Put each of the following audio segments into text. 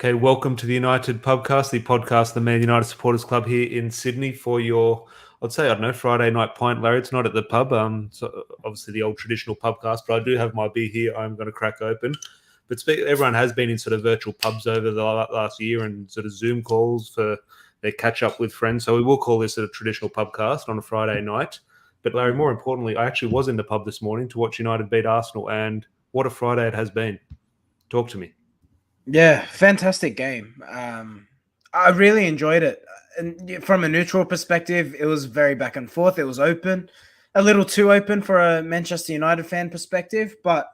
Okay, welcome to the United Pubcast, the podcast of the Man United Supporters Club here in Sydney for your, I'd say, I don't know, Friday night pint, Larry. It's not at the pub, so obviously the old traditional pubcast, but I do have my beer here I'm going to crack open. But everyone has been in sort of virtual pubs over the last year and sort of Zoom calls for their catch-up with friends. So we will call this a traditional pubcast on a Friday night. But Larry, more importantly, I actually was in the pub this morning to watch United beat Arsenal, and what a Friday it has been. Talk to me. Yeah, fantastic game. I really enjoyed it. And from a neutral perspective, it was very back and forth. It was open, a little too open for a Manchester United fan perspective. But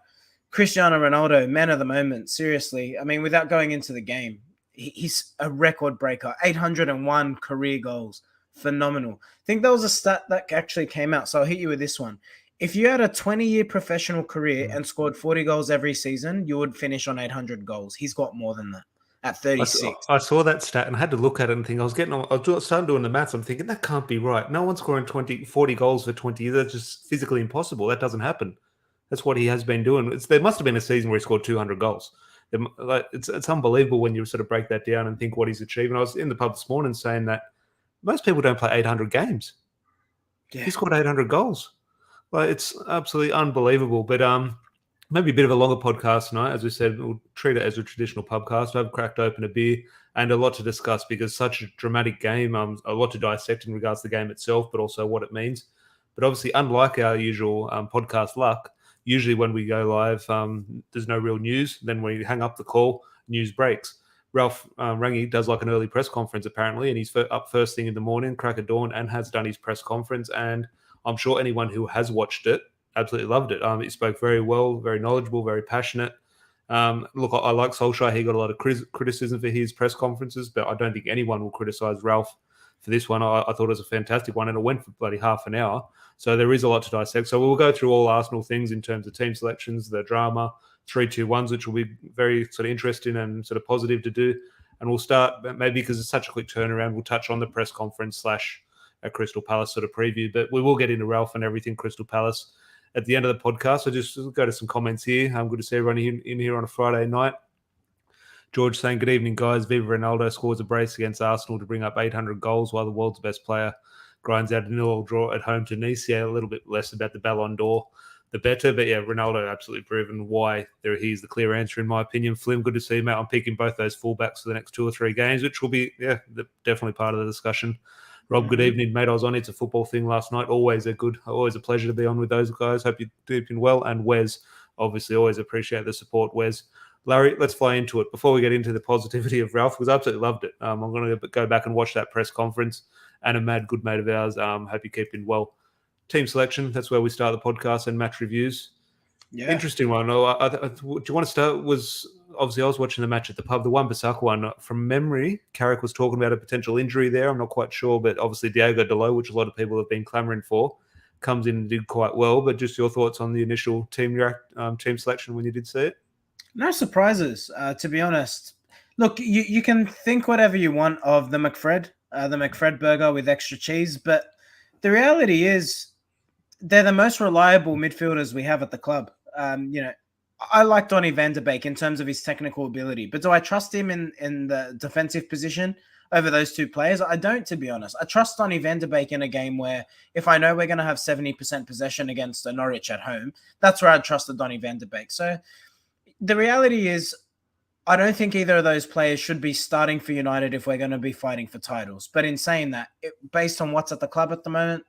Cristiano Ronaldo, man of the moment, seriously. I mean, without going into the game, he's a record breaker, 801 career goals. Phenomenal. I think there was a stat that actually came out. So I'll hit you with this one. If you had a 20-year professional career and scored 40 goals every season, you would finish on 800 goals. He's got more than that at 36. I saw that stat and I had to look at it and think, I was starting doing the maths. I'm thinking, that can't be right. No one's scoring 40 goals for 20 years. That's just physically impossible. That doesn't happen. That's what he has been doing. There must have been a season where he scored 200 goals. It's unbelievable when you sort of break that down and think what he's achieved. And I was in the pub this morning saying that most people don't play 800 games. Yeah. He scored 800 goals. Like, it's absolutely unbelievable. But maybe a bit of a longer podcast tonight. As we said, we'll treat it as a traditional pubcast. I've cracked open a beer and a lot to discuss because such a dramatic game, a lot to dissect in regards to the game itself, but also what it means. But obviously, unlike our usual podcast luck, usually when we go live, there's no real news. Then when we hang up the call, news breaks. Ralph Rangnick does like an early press conference apparently, and he's up first thing in the morning, crack of dawn, and has done his press conference. And I'm sure anyone who has watched it absolutely loved it. He spoke very well, very knowledgeable, very passionate. Look, I like Solskjaer. He got a lot of criticism for his press conferences, but I don't think anyone will criticize Ralph for this one. I thought it was a fantastic one, and it went for bloody half an hour. So there is a lot to dissect. So we'll go through all Arsenal things in terms of team selections, the drama, 3-2-1s, which will be very sort of interesting and sort of positive to do. And we'll start, maybe because it's such a quick turnaround, we'll touch on the press conference / a Crystal Palace sort of preview. But we will get into Ralph and everything Crystal Palace at the end of the podcast. So just go to some comments here. Good to see everyone in here on a Friday night. George saying, good evening, guys. Viva Ronaldo scores a brace against Arsenal to bring up 800 goals while the world's best player grinds out a 0-0 draw at home to Nice. Yeah, a little bit less about the Ballon d'Or, the better. But yeah, Ronaldo absolutely proven why he's the clear answer in my opinion. Flim, good to see you, mate. I'm picking both those fullbacks for the next 2 or 3 games, which will be, definitely part of the discussion. Rob, good evening, mate. I was on It's a Football Thing last night. Always a pleasure to be on with those guys. Hope you're keeping well. And Wes, obviously, always appreciate the support, Wes. Larry, let's fly into it. Before we get into the positivity of Ralph, because I absolutely loved it. I'm going to go back and watch that press conference. And a mad good mate of ours. Hope you're keeping well. Team selection, that's where we start the podcast, and match reviews. Yeah. Interesting one. Do you want to start? Obviously, I was watching the match at the pub. The Wan-Bissaka one, from memory, Carrick was talking about a potential injury there. I'm not quite sure, but obviously Diego Dalot, which a lot of people have been clamouring for, comes in and did quite well. But just your thoughts on the initial team selection when you did see it? No surprises, to be honest. Look, you can think whatever you want of the McFred burger with extra cheese, but the reality is they're the most reliable midfielders we have at the club. I like Donny van de Beek in terms of his technical ability, but do I trust him in the defensive position over those two players? I don't, to be honest. I trust Donny van de Beek in a game where if I know we're going to have 70% possession against a Norwich at home, that's where I'd trust the Donny van de Beek. So the reality is I don't think either of those players should be starting for United if we're going to be fighting for titles. But in saying that, based on what's at the club at the moment,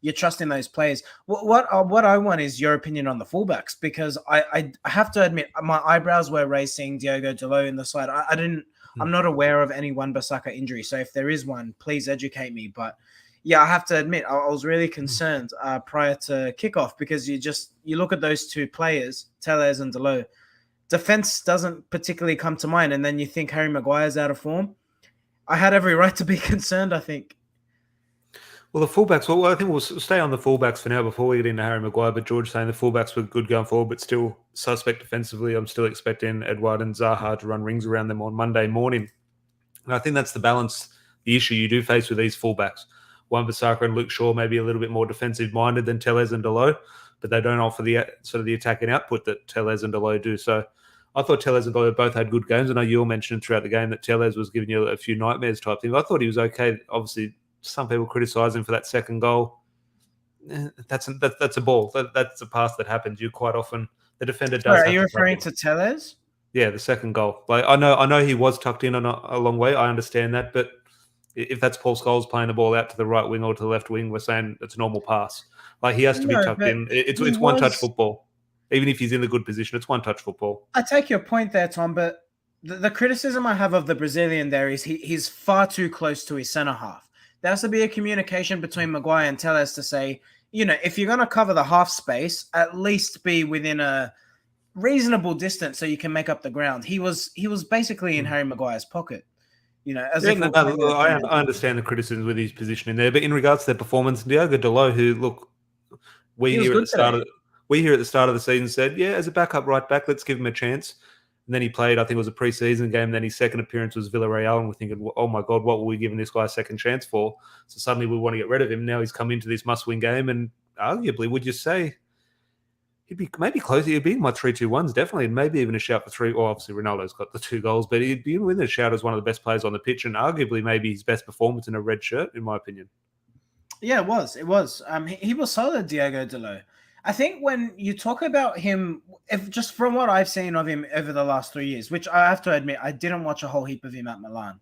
you're trusting those players. What I want is your opinion on the fullbacks, because I have to admit my eyebrows were raising Diego Dalot in the side. I'm not aware of any Wan-Bissaka injury. So if there is one, please educate me. But yeah, I have to admit I was really concerned prior to kickoff, because you look at those two players, Telles and Dalot. Defense doesn't particularly come to mind, and then you think Harry Maguire's out of form. I had every right to be concerned, I think. Well, the fullbacks, I think we'll stay on the fullbacks for now before we get into Harry Maguire, but George saying the fullbacks were good going forward, but still suspect defensively. I'm still expecting Edouard and Zaha to run rings around them on Monday morning. And I think that's the balance, the issue you do face with these fullbacks. Wan-Bissaka and Luke Shaw may be a little bit more defensive-minded than Telles and Dalot, but they don't offer the sort of the attacking output that Telles and Dalot do. So I thought Tellez and Dalot both had good games. I know you all mentioned throughout the game that Tellez was giving you a few nightmares type thing. I thought he was okay. Obviously, some people criticise him for that second goal. That's a ball. That's a pass that happens. You quite often the defender does. Sorry, are have you to referring to Tellez? Yeah, the second goal. Like I know he was tucked in on a long way. I understand that, but if that's Paul Scholes playing the ball out to the right wing or to the left wing, we're saying it's a normal pass. Like he has to be No, tucked but in. It's he one touch was. football. Even if he's in the good position, it's one touch football. I take your point there, Tom, but the criticism I have of the Brazilian there is he's far too close to his centre half. There has to be a communication between Maguire and Tellez to say, if you're going to cover the half space, at least be within a reasonable distance so you can make up the ground. He was basically in Harry Maguire's pocket. As if I understand the criticisms with his position in there, but in regards to their performance, Diogo Dalot, who look, we here at the start of the season said, yeah, as a backup right back, let's give him a chance. And then he played, I think it was a preseason game. Then his second appearance was Villarreal, and we're thinking, oh my God, what were we giving this guy a second chance for? So suddenly we want to get rid of him. Now he's come into this must-win game, and arguably, would you say he'd be maybe close? He'd be in my 3-2-1s, definitely, and maybe even a shout for 3. Well, obviously Ronaldo's got the 2 goals, but he'd be within a shout as one of the best players on the pitch, and arguably maybe his best performance in a red shirt, in my opinion. Yeah, it was. He was solid, Diogo Dalot. I think when you talk about him, if just from what I've seen of him over the last 3 years, which I have to admit, I didn't watch a whole heap of him at Milan.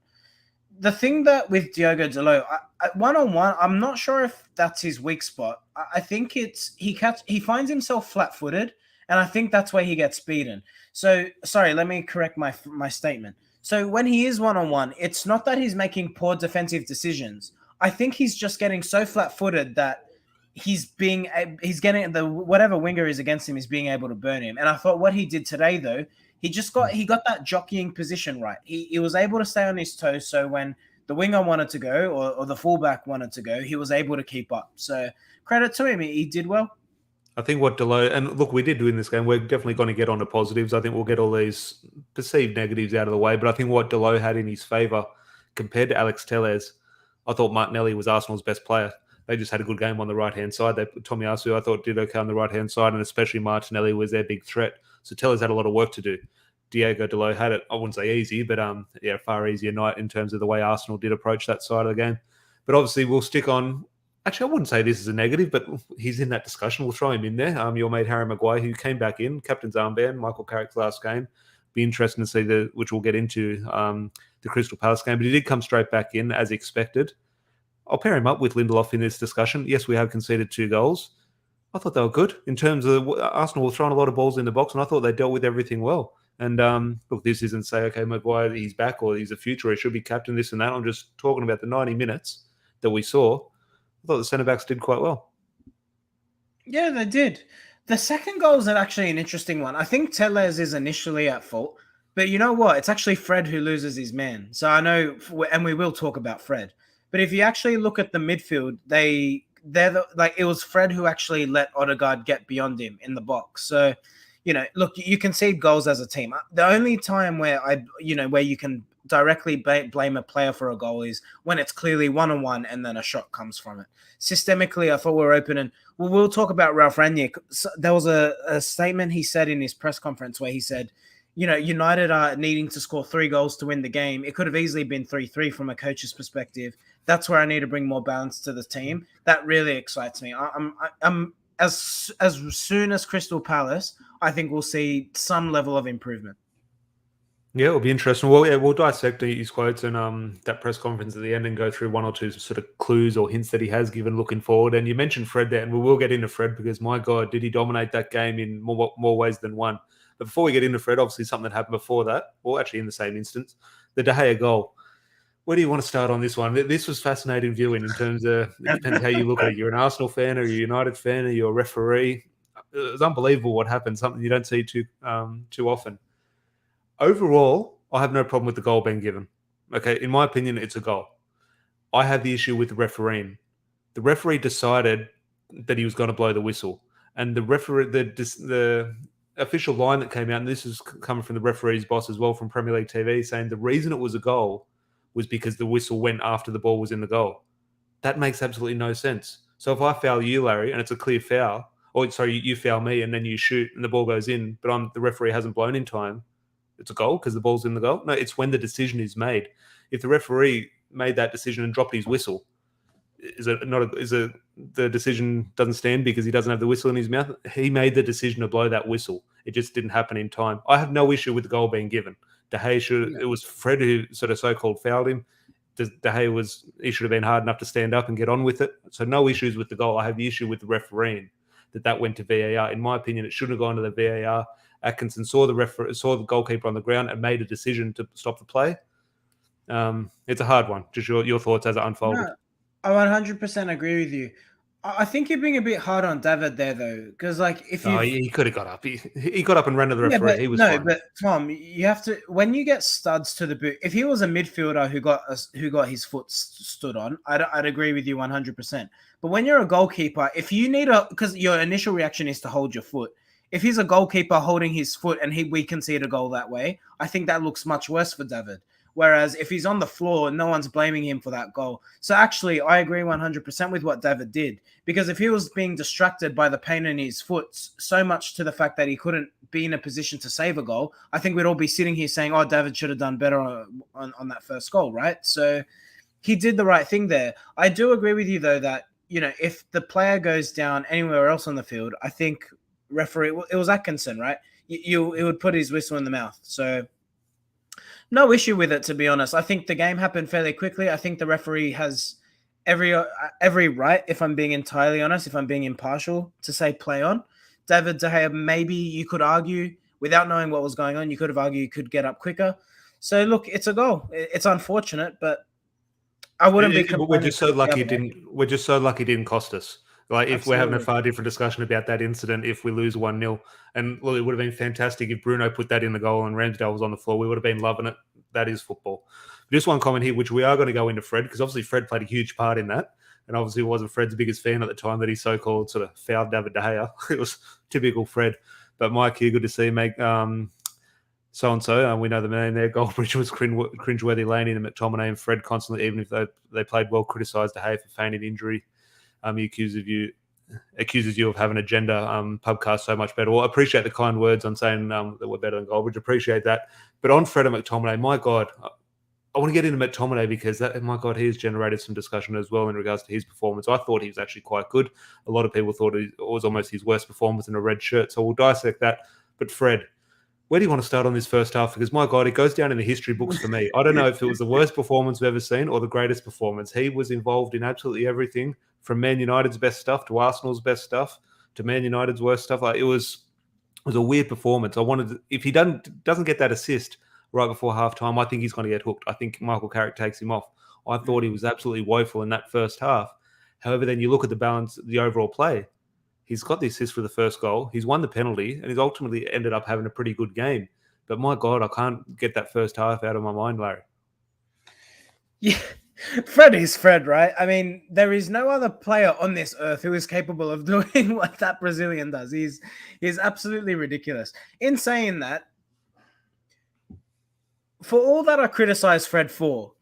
The thing that with Diogo Dalot, one-on-one, I'm not sure if that's his weak spot. I think he finds himself flat-footed, and I think that's where he gets beaten. So, sorry, let me correct my statement. So when he is one-on-one, it's not that he's making poor defensive decisions. I think he's just getting so flat-footed that he's getting whatever winger is against him is being able to burn him. And I thought what he did today, though, he got that jockeying position right. He was able to stay on his toes. So when the winger wanted to go or the fullback wanted to go, he was able to keep up. So credit to him. He did well. I think what Dalot, and look, we did do in this game, we're definitely going to get on to positives. I think we'll get all these perceived negatives out of the way. But I think what Dalot had in his favour compared to Alex Tellez, I thought Martinelli was Arsenal's best player. They just had a good game on the right-hand side. Tomiyasu, I thought, did okay on the right-hand side, and especially Martinelli was their big threat. So Tellez had a lot of work to do. Diogo Dalot had it, I wouldn't say easy, but far easier night in terms of the way Arsenal did approach that side of the game. But obviously we'll stick on. Actually, I wouldn't say this is a negative, but he's in that discussion. We'll throw him in there. Your mate Harry Maguire, who came back in, captain's armband, Michael Carrick's last game. Be interesting to see which we'll get into the Crystal Palace game. But he did come straight back in as expected. I'll pair him up with Lindelof in this discussion. Yes, we have conceded 2 goals. I thought they were good in terms of Arsenal were throwing a lot of balls in the box, and I thought they dealt with everything well. And look, this isn't say, okay, Maguire, he's back or he's a future, or he should be captain, this and that. I'm just talking about the 90 minutes that we saw. I thought the centre-backs did quite well. Yeah, they did. The second goal is actually an interesting one. I think Tellez is initially at fault, but you know what? It's actually Fred who loses his man. So I know, and we will talk about Fred. But if you actually look at the midfield, it was Fred who actually let Odegaard get beyond him in the box. So, look, you concede goals as a team. The only time where you can directly blame a player for a goal is when it's clearly one-on-one and then a shot comes from it. Systemically, I thought we were open, and we'll talk about Ralph Rangnick. So there was a statement he said in his press conference where he said, United are needing to score 3 goals to win the game. It could have easily been 3-3 from a coach's perspective. That's where I need to bring more balance to the team. That really excites me. I'm as soon as Crystal Palace, I think we'll see some level of improvement. Yeah, it'll be interesting. Well, yeah, we'll dissect his quotes and that press conference at the end and go through 1 or 2 sort of clues or hints that he has given looking forward. And you mentioned Fred there, and we will get into Fred because, my God, did he dominate that game in more ways than one. But before we get into Fred, obviously something that happened before that, or actually in the same instance, the De Gea goal. Where do you want to start on this one? This was fascinating viewing in terms of, it depends how you look at it. You're an Arsenal fan or you're a United fan or you're a referee. It was unbelievable what happened, something you don't see too often. Overall, I have no problem with the goal being given. Okay, in my opinion, it's a goal. I have the issue with the refereeing. The referee decided that he was going to blow the whistle. And the referee, the official line that came out, and this is coming from the referee's boss as well from Premier League TV, saying the reason it was a goal was because the whistle went after the ball was in the goal. That makes absolutely no sense. So if I foul you, Larry, and it's a clear foul, or sorry, you foul me and then you shoot and the ball goes in, but the referee hasn't blown in time, it's a goal because the ball's in the goal. No, it's when the decision is made. If the referee made that decision and dropped his whistle, the decision doesn't stand because he doesn't have the whistle in his mouth? He made the decision to blow that whistle. It just didn't happen in time. I have no issue with the goal being given. De Gea it was Fred who sort of so-called fouled him. De Gea he should have been hard enough to stand up and get on with it. So no issues with the goal. I have the issue with the refereeing that went to VAR. In my opinion, it shouldn't have gone to the VAR. Atkinson saw the goalkeeper on the ground and made a decision to stop the play. It's a hard one. Just your thoughts as it unfolded. No, I 100% agree with you. I think you're being a bit hard on David there, though, because if you he could have got up. He got up and ran to the referee. He was fine. But Tom, you have to when you get studs to the boot. If he was a midfielder who got his foot stood on, I'd agree with you 100%. But when you're a goalkeeper, if you need because your initial reaction is to hold your foot. If he's a goalkeeper holding his foot and we concede a goal that way, I think that looks much worse for David. Whereas if he's on the floor, no one's blaming him for that goal. So actually, I agree 100% with what David did. Because if he was being distracted by the pain in his foot so much to the fact that he couldn't be in a position to save a goal, I think we'd all be sitting here saying, oh, David should have done better on that first goal, right? So he did the right thing there. I do agree with you, though, that, if the player goes down anywhere else on the field, I think referee, it was Atkinson, right? It would put his whistle in the mouth. So no issue with it, to be honest. I think the game happened fairly quickly. I think the referee has every right, if I'm being entirely honest, if I'm being impartial, to say play on. David De Gea, maybe you could argue, without knowing what was going on, you could have argued he could get up quicker. So, look, it's a goal. It's unfortunate, but I wouldn't be complaining. We're just so lucky it didn't cost us. If we're having a far different discussion about that incident, if we lose 1-0, and look, it would have been fantastic if Bruno put that in the goal and Ramsdale was on the floor. We would have been loving it. That is football. Just one comment here, which we are going to go into Fred, because obviously Fred played a huge part in that. And obviously wasn't Fred's biggest fan at the time that he so-called sort of fouled David De Gea. It was typical Fred. But Mike here, good to see you, mate. So-and-so, we know the name there. Goldbridge was cringeworthy, Laney and McTominay and Fred constantly, even if they played well, criticised De Gea for feigning injury. He accuses you of having an agenda. Pubcast so much better. Well, I appreciate the kind words on saying that we're better than Goldbridge. Appreciate that. But on Fred and McTominay, my God, I want to get into McTominay because my God, he has generated some discussion as well in regards to his performance. I thought he was actually quite good. A lot of people thought it was almost his worst performance in a red shirt. So we'll dissect that. But Fred, where do you want to start on this first half? Because my God, it goes down in the history books for me. I don't know if it was the worst performance we've ever seen or the greatest performance. He was involved in absolutely everything, from Man United's best stuff to Arsenal's best stuff to Man United's worst stuff. It was a weird performance. If he doesn't get that assist right before halftime, I think he's going to get hooked. I think Michael Carrick takes him off. I thought he was absolutely woeful in that first half. However, then you look at the balance, the overall play. He's got the assist for the first goal. He's won the penalty, and he's ultimately ended up having a pretty good game. But my God, I can't get that first half out of my mind, Larry. Yeah. Fred is Fred, right? I mean, there is no other player on this earth who is capable of doing what that Brazilian does. He's absolutely ridiculous. In saying that, for all that I criticize Fred for,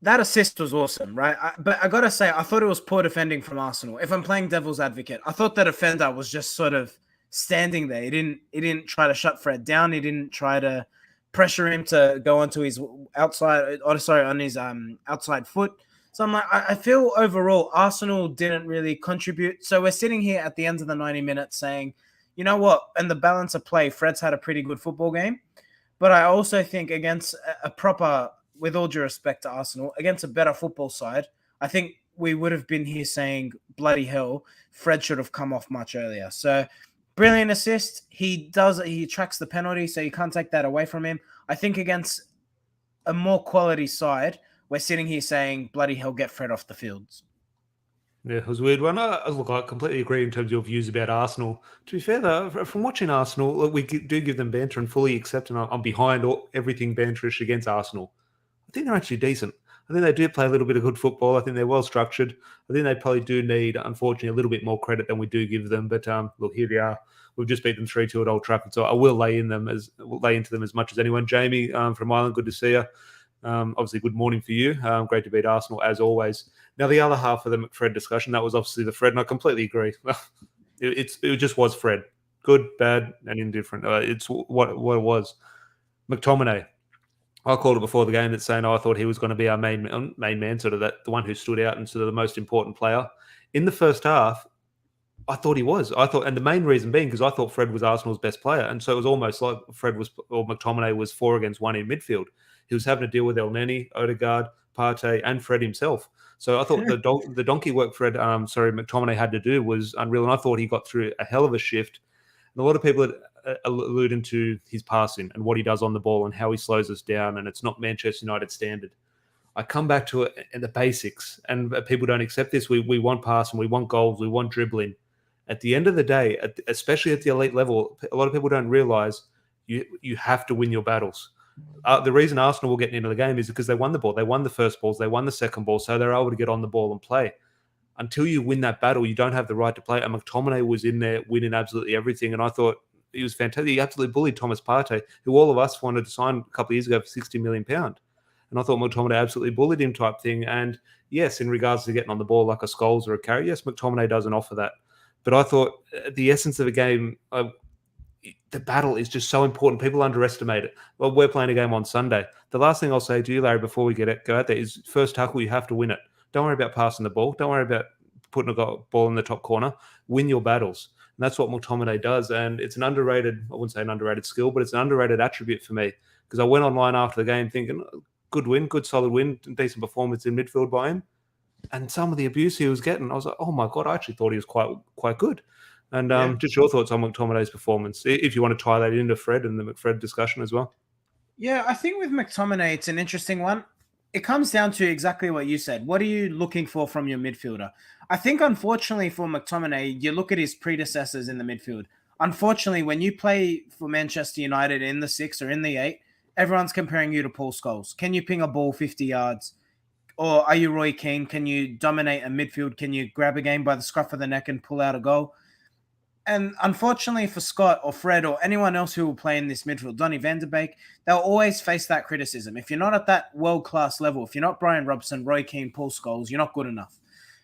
that assist was awesome, right? But I got to say, I thought it was poor defending from Arsenal. If I'm playing devil's advocate, I thought the defender was just sort of standing there. He didn't try to shut Fred down. He didn't try to pressure him to go onto his outside foot. So I'm like, I feel overall Arsenal didn't really contribute. So we're sitting here at the end of the 90 minutes saying, you know what? And the balance of play, Fred's had a pretty good football game. But I also think against a proper, with all due respect to Arsenal, against a better football side, I think we would have been here saying, bloody hell, Fred should have come off much earlier. So brilliant assist. He tracks the penalty, so you can't take that away from him. I think against a more quality side, we're sitting here saying, bloody hell, get Fred off the fields. Yeah, it was a weird one. Look, I completely agree in terms of your views about Arsenal. To be fair, though, from watching Arsenal, we do give them banter and fully accept, and I'm behind everything banterish against Arsenal. I think they're actually decent. I think they do play a little bit of good football. I think they're well structured. I think they probably do need, unfortunately, a little bit more credit than we do give them. But look, here we are. We've just beat them 3-2 at Old Trafford, so I will lay into them as much as anyone. Jamie from Ireland, good to see you. Obviously, good morning for you. Great to beat Arsenal as always. Now, the other half of the McFred discussion, that was obviously the Fred, and I completely agree. It just was Fred. Good, bad, and indifferent. It's what it was. McTominay. I called it before the game that saying I thought he was going to be our main man, sort of the one who stood out and sort of the most important player. In the first half, I thought he was. And the main reason being because I thought Fred was Arsenal's best player, and so it was almost like McTominay was 4 against 1 in midfield. He was having to deal with El Neni, Odegaard, Partey, and Fred himself. So I thought the donkey work McTominay had to do was unreal, and I thought he got through a hell of a shift. And a lot of people alluding to his passing and what he does on the ball and how he slows us down, and it's not Manchester United standard. I come back to it in the basics, and people don't accept this. We want passing, we want goals, we want dribbling. At the end of the day, especially at the elite level, a lot of people don't realise you have to win your battles. The reason Arsenal were getting into the game is because they won the ball. They won the first balls, they won the second ball, so they're able to get on the ball and play. Until you win that battle, you don't have the right to play. And McTominay was in there winning absolutely everything, and I thought he was fantastic. He absolutely bullied Thomas Partey, who all of us wanted to sign a couple of years ago for £60 million. And I thought McTominay absolutely bullied him type thing. And yes, in regards to getting on the ball like a Scholes or a Carrick, yes, McTominay doesn't offer that. But I thought the essence of a game, the battle is just so important. People underestimate it. Well, we're playing a game on Sunday. The last thing I'll say to you, Larry, before we go out there is first tackle, you have to win it. Don't worry about passing the ball. Don't worry about putting a ball in the top corner. Win your battles. And that's what McTominay does. And it's an underrated, I wouldn't say an underrated skill, but it's an underrated attribute for me. Because I went online after the game thinking, good win, good solid win, decent performance in midfield by him. And some of the abuse he was getting, I was like, oh my God, I actually thought he was quite good. And just your thoughts on McTominay's performance, if you want to tie that into Fred and the McFred discussion as well. Yeah, I think with McTominay, it's an interesting one. It comes down to exactly what you said. What are you looking for from your midfielder? I think, unfortunately, for McTominay, you look at his predecessors in the midfield. Unfortunately, when you play for Manchester United in the 6 or in the 8, everyone's comparing you to Paul Scholes. Can you ping a ball 50 yards? Or are you Roy Keane? Can you dominate a midfield? Can you grab a game by the scruff of the neck and pull out a goal? And unfortunately for Scott or Fred or anyone else who will play in this midfield, Donny van de Beek, they'll always face that criticism. If you're not at that world-class level, if you're not Brian Robson, Roy Keane, Paul Scholes, you're not good enough.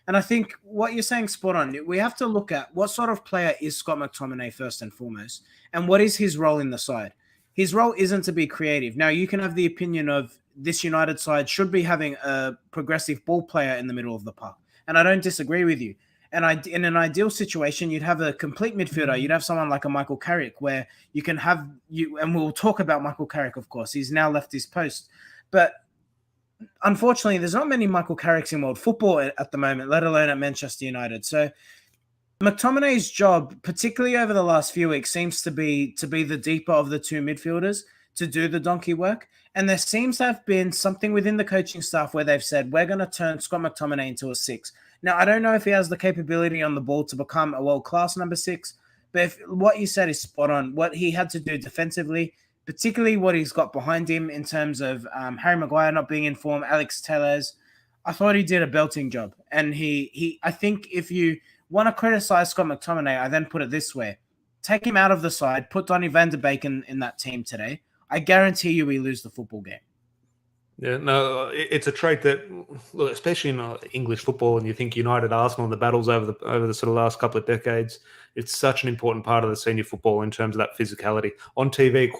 And I think what you're saying spot on. We have to look at what sort of player is Scott McTominay first and foremost, and what is his role in the side. His role isn't to be creative. Now, you can have the opinion of this United side should be having a progressive ball player in the middle of the park, and I don't disagree with you. And in an ideal situation, you'd have a complete midfielder. You'd have someone like a Michael Carrick, where you can have you. And we'll talk about Michael Carrick, of course. He's now left his post, but unfortunately, there's not many Michael Carricks in world football at the moment, let alone at Manchester United. So McTominay's job, particularly over the last few weeks, seems to be the deeper of the two midfielders to do the donkey work. And there seems to have been something within the coaching staff where they've said, we're going to turn Scott McTominay into a 6. Now, I don't know if he has the capability on the ball to become a world-class number 6, but if what you said is spot on, what he had to do defensively, particularly what he's got behind him in terms of Harry Maguire not being in form, Alex Telles, I thought he did a belting job. And I think if you want to criticize Scott McTominay, I then put it this way. Take him out of the side, put Donny van de Beek in that team today. I guarantee you we lose the football game. Yeah, no, it's a trait that, look, especially in English football, and you think United, Arsenal, and the battles over the sort of last couple of decades, it's such an important part of the senior football in terms of that physicality. On TV,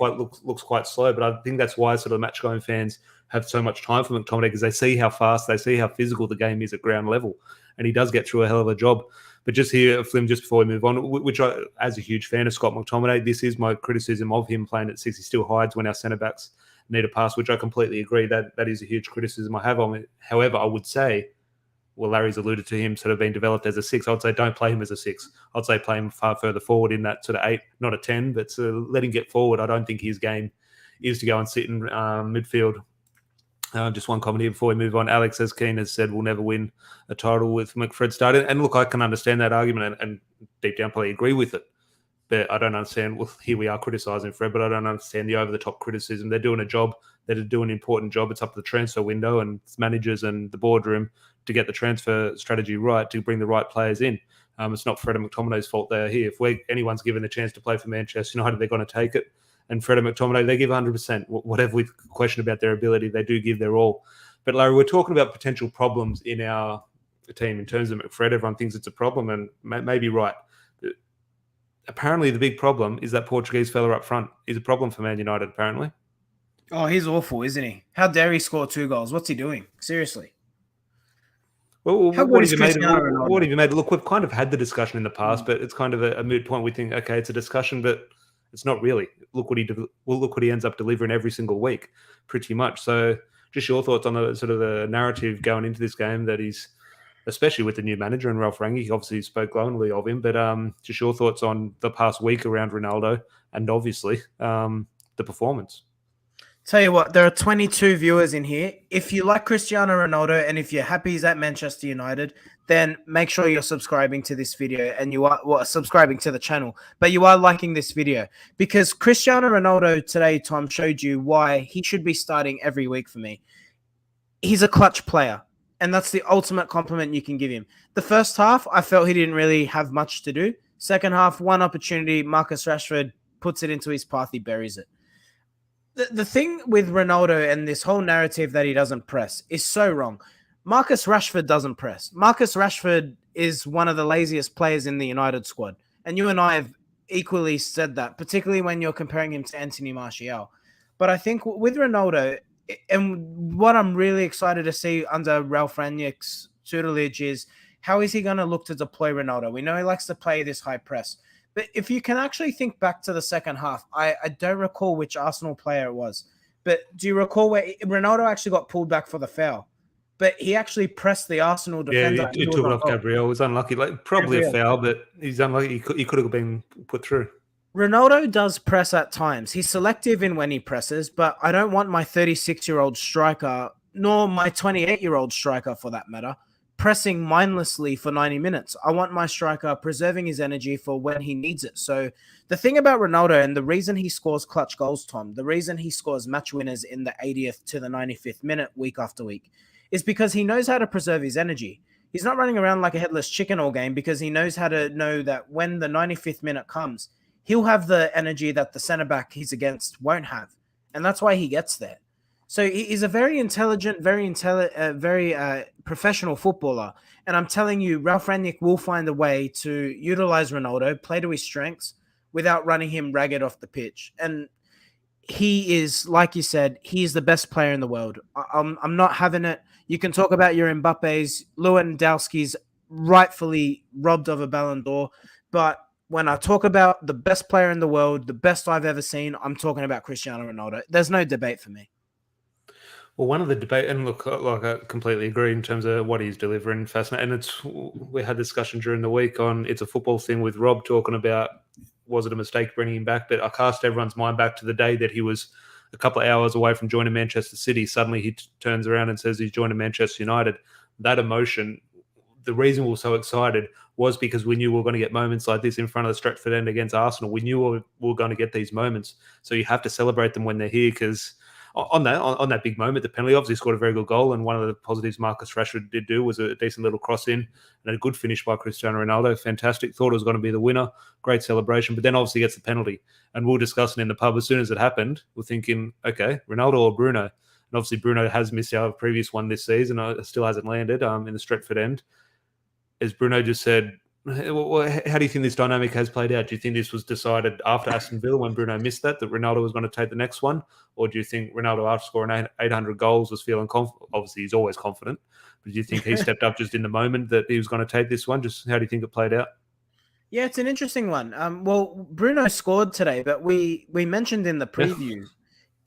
looks quite slow, but I think that's why sort of match-going fans have so much time for McTominay, because they see how fast, they see how physical the game is at ground level, and he does get through a hell of a job. But just here, Flim, just before we move on, which I, as a huge fan of Scott McTominay, this is my criticism of him playing at 6. He still hides when our centre-backs need a pass, which I completely agree. That is a huge criticism I have on it. However, I would say, well, Larry's alluded to him sort of being developed as a 6. I would say don't play him as a 6. I'd say play him far further forward in that sort of 8, not a 10, but let him get forward. I don't think his game is to go and sit in midfield. Just one comment here before we move on. Alex, as Keane has said, we'll never win a title with McFred starting. And look, I can understand that argument and deep down probably agree with it. But I don't understand. Well, here we are criticising Fred, but I don't understand the over-the-top criticism. They're doing a job. They're doing an important job. It's up to the transfer window and managers and the boardroom to get the transfer strategy right, to bring the right players in. It's not Fred and McTominay's fault they are here. If anyone's given the chance to play for Manchester United, they're going to take it. And Fred and McTominay, they give 100%. Whatever we question about their ability, they do give their all. But Larry, we're talking about potential problems in our team in terms of McFred. Everyone thinks it's a problem, and may be right. Apparently, the big problem is that Portuguese fella up front is a problem for Man United, apparently. Oh, he's awful, isn't he? How dare he score 2 goals? What's he doing? Seriously. Well, How what good have is you made? Cristiano What Ronaldo? have you made? Look, we've kind of had the discussion in the past, Mm. but it's kind of a moot point. We think, okay, it's a discussion, but it's not really. Look what he ends up delivering every single week, pretty much. So, just your thoughts on the sort of the narrative going into this game that he's, especially with the new manager and Ralph Rangnick. He obviously spoke glowingly of him, but just your thoughts on the past week around Ronaldo and obviously the performance. Tell you what, there are 22 viewers in here. If you like Cristiano Ronaldo and if you're happy he's at Manchester United, then make sure you're subscribing to this video and you are subscribing to the channel, but you are liking this video because Cristiano Ronaldo today, Tom, showed you why he should be starting every week for me. He's a clutch player, and that's the ultimate compliment you can give him. The first half, I felt he didn't really have much to do. Second half, one opportunity, Marcus Rashford puts it into his path, he buries it. The thing with Ronaldo and this whole narrative that he doesn't press is so wrong. Marcus Rashford doesn't press. Marcus Rashford is one of the laziest players in the United squad. And you and I have equally said that, particularly when you're comparing him to Anthony Martial. But I think with Ronaldo, and what I'm really excited to see under Ralph Rangnick's tutelage is how is he going to look to deploy Ronaldo? We know he likes to play this high press. But if you can actually think back to the second half, I don't recall which Arsenal player it was. But do you recall where Ronaldo actually got pulled back for the foul? But he actually pressed the Arsenal Yeah, defender. he took it off Gabriel. It was unlucky. Like probably a foul, but he's unlucky. He could have been put through. Ronaldo does press at times. He's selective in when he presses, but I don't want my 36-year-old striker, nor my 28-year-old striker for that matter, pressing mindlessly for 90 minutes. I want my striker preserving his energy for when he needs it. So the thing about Ronaldo and the reason he scores clutch goals, Tom, the reason he scores match winners in the 80th to the 95th minute week after week is because he knows how to preserve his energy. He's not running around like a headless chicken all game because he knows how to know that when the 95th minute comes, he'll have the energy that the centre back he's against won't have. And that's why he gets there. So he's a very intelligent, very professional footballer. And I'm telling you, Ralph Rangnick will find a way to utilize Ronaldo, play to his strengths without running him ragged off the pitch. And he is, like you said, he is the best player in the world. I'm not having it. You can talk about your Mbappe's, Lewandowski's rightfully robbed of a Ballon d'Or. But when I talk about the best player in the world, the best I've ever seen, I'm talking about Cristiano Ronaldo. There's no debate for me. Well, one of the debate, and look, like I completely agree in terms of what he's delivering. Fascinating. And we had discussion during the week on it's a football thing with Rob talking about was it a mistake bringing him back? But I cast everyone's mind back to the day that he was a couple of hours away from joining Manchester City. Suddenly he turns around and says he's joining Manchester United. That emotion, the reason we were so excited was because we knew we were going to get moments like this in front of the Stretford End against Arsenal. We knew we were going to get these moments. So you have to celebrate them when they're here because on that big moment, the penalty obviously scored a very good goal, and one of the positives Marcus Rashford did do was a decent little cross in and a good finish by Cristiano Ronaldo. Fantastic. Thought it was going to be the winner. Great celebration, but then obviously gets the penalty. And we were discussing in the pub as soon as it happened, we're thinking, okay, Ronaldo or Bruno? And obviously Bruno has missed out a previous one this season. Still hasn't landed in the Stretford End. As Bruno just said, how do you think this dynamic has played out? Do you think this was decided after Aston Villa when Bruno missed that Ronaldo was going to take the next one? Or do you think Ronaldo, after scoring 800 goals, was feeling confident? Obviously, he's always confident. But do you think he stepped up just in the moment that he was going to take this one? Just how do you think it played out? Yeah, it's an interesting one. Well, Bruno scored today, but we mentioned in the preview,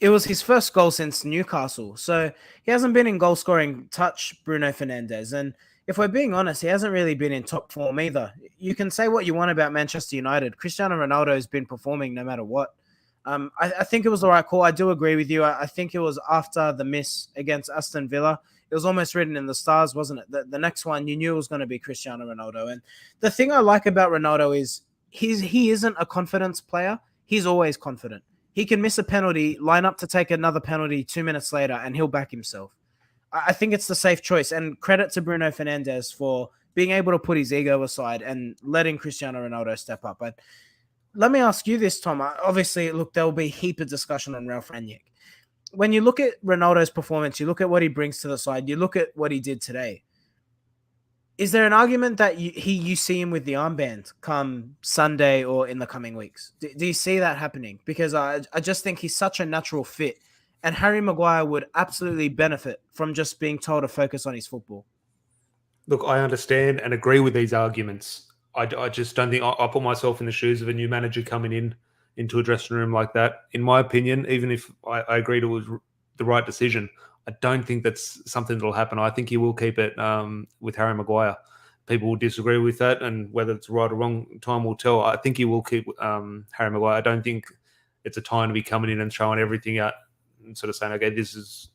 it was his first goal since Newcastle. So he hasn't been in goal-scoring touch, Bruno Fernandes. And if we're being honest, he hasn't really been in top form either. You can say what you want about Manchester United. Cristiano Ronaldo has been performing no matter what. I think it was the right call. I do agree with you. I think it was after the miss against Aston Villa. It was almost written in the stars, wasn't it? The next one, you knew it was going to be Cristiano Ronaldo. And the thing I like about Ronaldo is he isn't a confidence player. He's always confident. He can miss a penalty, line up to take another penalty 2 minutes later, and he'll back himself. I think it's the safe choice. And credit to Bruno Fernandes for being able to put his ego aside and letting Cristiano Ronaldo step up. But let me ask you this, Tom. Obviously, look, there will be a heap of discussion on Ralph Rangnick. When you look at Ronaldo's performance, you look at what he brings to the side, you look at what he did today. Is there an argument that you see him with the armband come Sunday or in the coming weeks? Do you see that happening? Because I just think he's such a natural fit. and Harry Maguire would absolutely benefit from just being told to focus on his football. Look, I understand and agree with these arguments. I just don't think I put myself in the shoes of a new manager coming into a dressing room like that. In my opinion, even if I agreed it was the right decision, I don't think that's something that'll happen. I think he will keep it with Harry Maguire. People will disagree with that, and whether it's right or wrong, time will tell. I think he will keep Harry Maguire. I don't think it's a time to be coming in and throwing everything out and sort of saying, okay, this is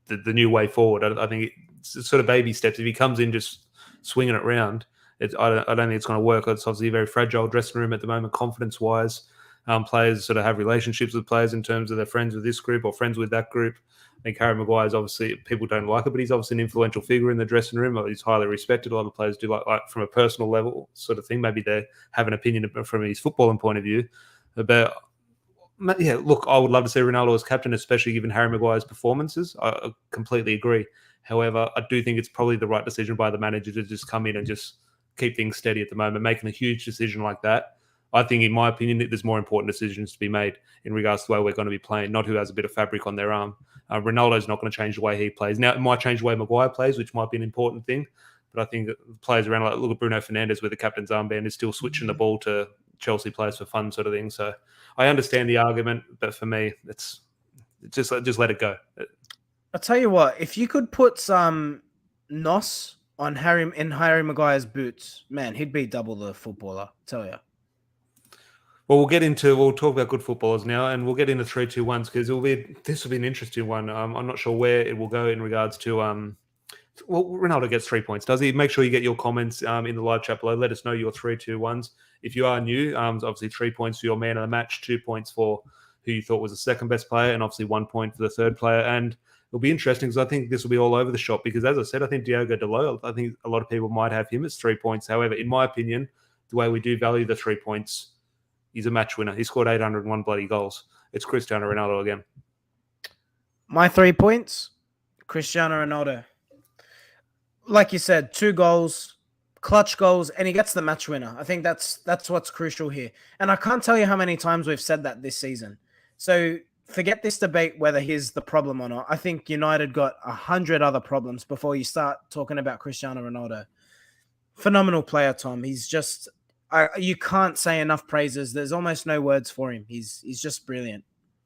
the new way forward. I think it's sort of baby steps. If he comes in just swinging it around, I don't think it's going to work. It's obviously a very fragile dressing room at the moment, confidence-wise. Players sort of have relationships with players in terms of they're friends with this group or friends with that group. I think Harry Maguire is obviously, people don't like it, but he's obviously an influential figure in the dressing room. He's highly respected. A lot of players do like from a personal level sort of thing. Maybe they have an opinion from his footballing point of view. But yeah, look, I would love to see Ronaldo as captain, especially given Harry Maguire's performances. I completely agree. However, I do think it's probably the right decision by the manager to just come in and just keep things steady at the moment. Making a huge decision like that, I think, in my opinion, there's more important decisions to be made in regards to the way we're going to be playing, not who has a bit of fabric on their arm. Ronaldo's not going to change the way he plays. Now, it might change the way Maguire plays, which might be an important thing. But I think players around, like look at Bruno Fernandes with the captain's armband, is still switching the ball to Chelsea players for fun sort of thing. So I understand the argument, but for me, it's just let it go. I'll tell you what, if you could put some NOS on Harry Maguire's boots, man, he'd be double the footballer, I tell you. Well, we'll talk about good footballers now, and we'll get into 3-2-1s because this will be an interesting one. I'm not sure where it will go in regards to well, Ronaldo gets 3 points, does he? Make sure you get your comments in the live chat below. Let us know your 3-2-1s. If you are new, obviously 3 points for your man of the match, 2 points for who you thought was the second best player, and obviously 1 point for the third player. And it'll be interesting because I think this will be all over the shop because, as I said, I think Diogo Dalot, I think a lot of people might have him as 3 points. However, in my opinion, the way we do value the 3 points, he's a match winner. He scored 801 bloody goals. It's Cristiano Ronaldo again. My 3 points, Cristiano Ronaldo. Like you said, 2 goals, clutch goals, and he gets the match winner. I think that's what's crucial here. And I can't tell you how many times we've said that this season. So forget this debate whether he's the problem or not. I think United got 100 other problems before you start talking about Cristiano Ronaldo. Phenomenal player, Tom. He's just... you can't say enough praises. There's almost no words for him. He's just brilliant.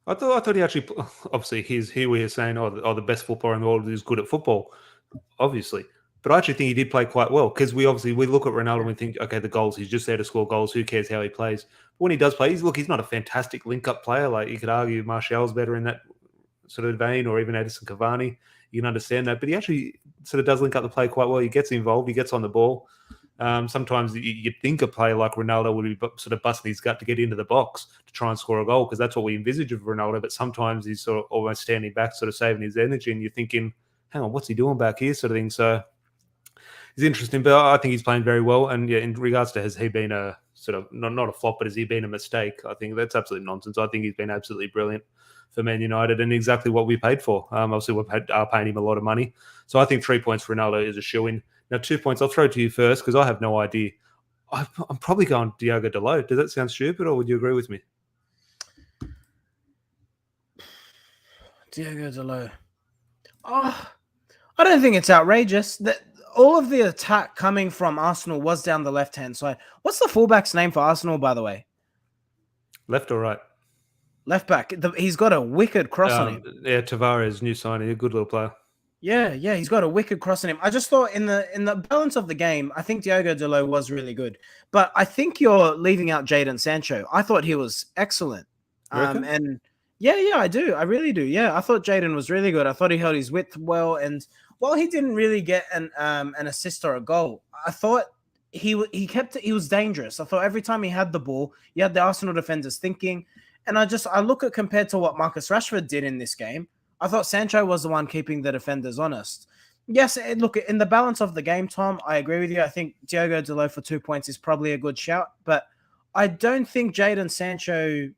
I thought he actually, obviously, here we are saying, the best footballer in the world is good at football, obviously. But I actually think he did play quite well because we look at Ronaldo and we think, okay, the goals, he's just there to score goals. Who cares how he plays? But when he does play, he's not a fantastic link-up player. Like you could argue Martial's better in that sort of vein, or even Edison Cavani. You can understand that. But he actually sort of does link up the play quite well. He gets involved. He gets on the ball. Sometimes you'd think a player like Ronaldo would be sort of busting his gut to get into the box to try and score a goal because that's what we envisage of Ronaldo. But sometimes he's sort of almost standing back, sort of saving his energy, and you're thinking, hang on, what's he doing back here sort of thing. So it's interesting, but I think he's playing very well. And yeah, in regards to has he been a sort of, not a flop, but has he been a mistake? I think that's absolute nonsense. I think he's been absolutely brilliant for Man United and exactly what we paid for. Obviously, are paying him a lot of money. So I think 3 points for Ronaldo is a shoo-in. Now, 2 points, I'll throw to you first because I have no idea. I'm probably going Diogo Dalot. Does that sound stupid or would you agree with me? Diogo Dalot. Oh, I don't think it's outrageous. That all of the attack coming from Arsenal was down the left-hand side. What's the fullback's name for Arsenal, by the way? Left or right? Left back. He's got a wicked cross on him. Yeah, Tavares, new signing, a good little player. Yeah, he's got a wicked cross on him. I just thought in the balance of the game, I think Diogo Dalot was really good. But I think you're leaving out Jadon Sancho. I thought he was excellent. And yeah, I do. I really do. Yeah, I thought Jadon was really good. I thought he held his width well. And while he didn't really get an assist or a goal, I thought he was dangerous. I thought every time he had the ball, you had the Arsenal defenders thinking. And I look at compared to what Marcus Rashford did in this game, I thought Sancho was the one keeping the defenders honest. Yes, look, in the balance of the game, Tom, I agree with you. I think Diogo Dalot for 2 points is probably a good shout, but I don't think Jadon Sancho...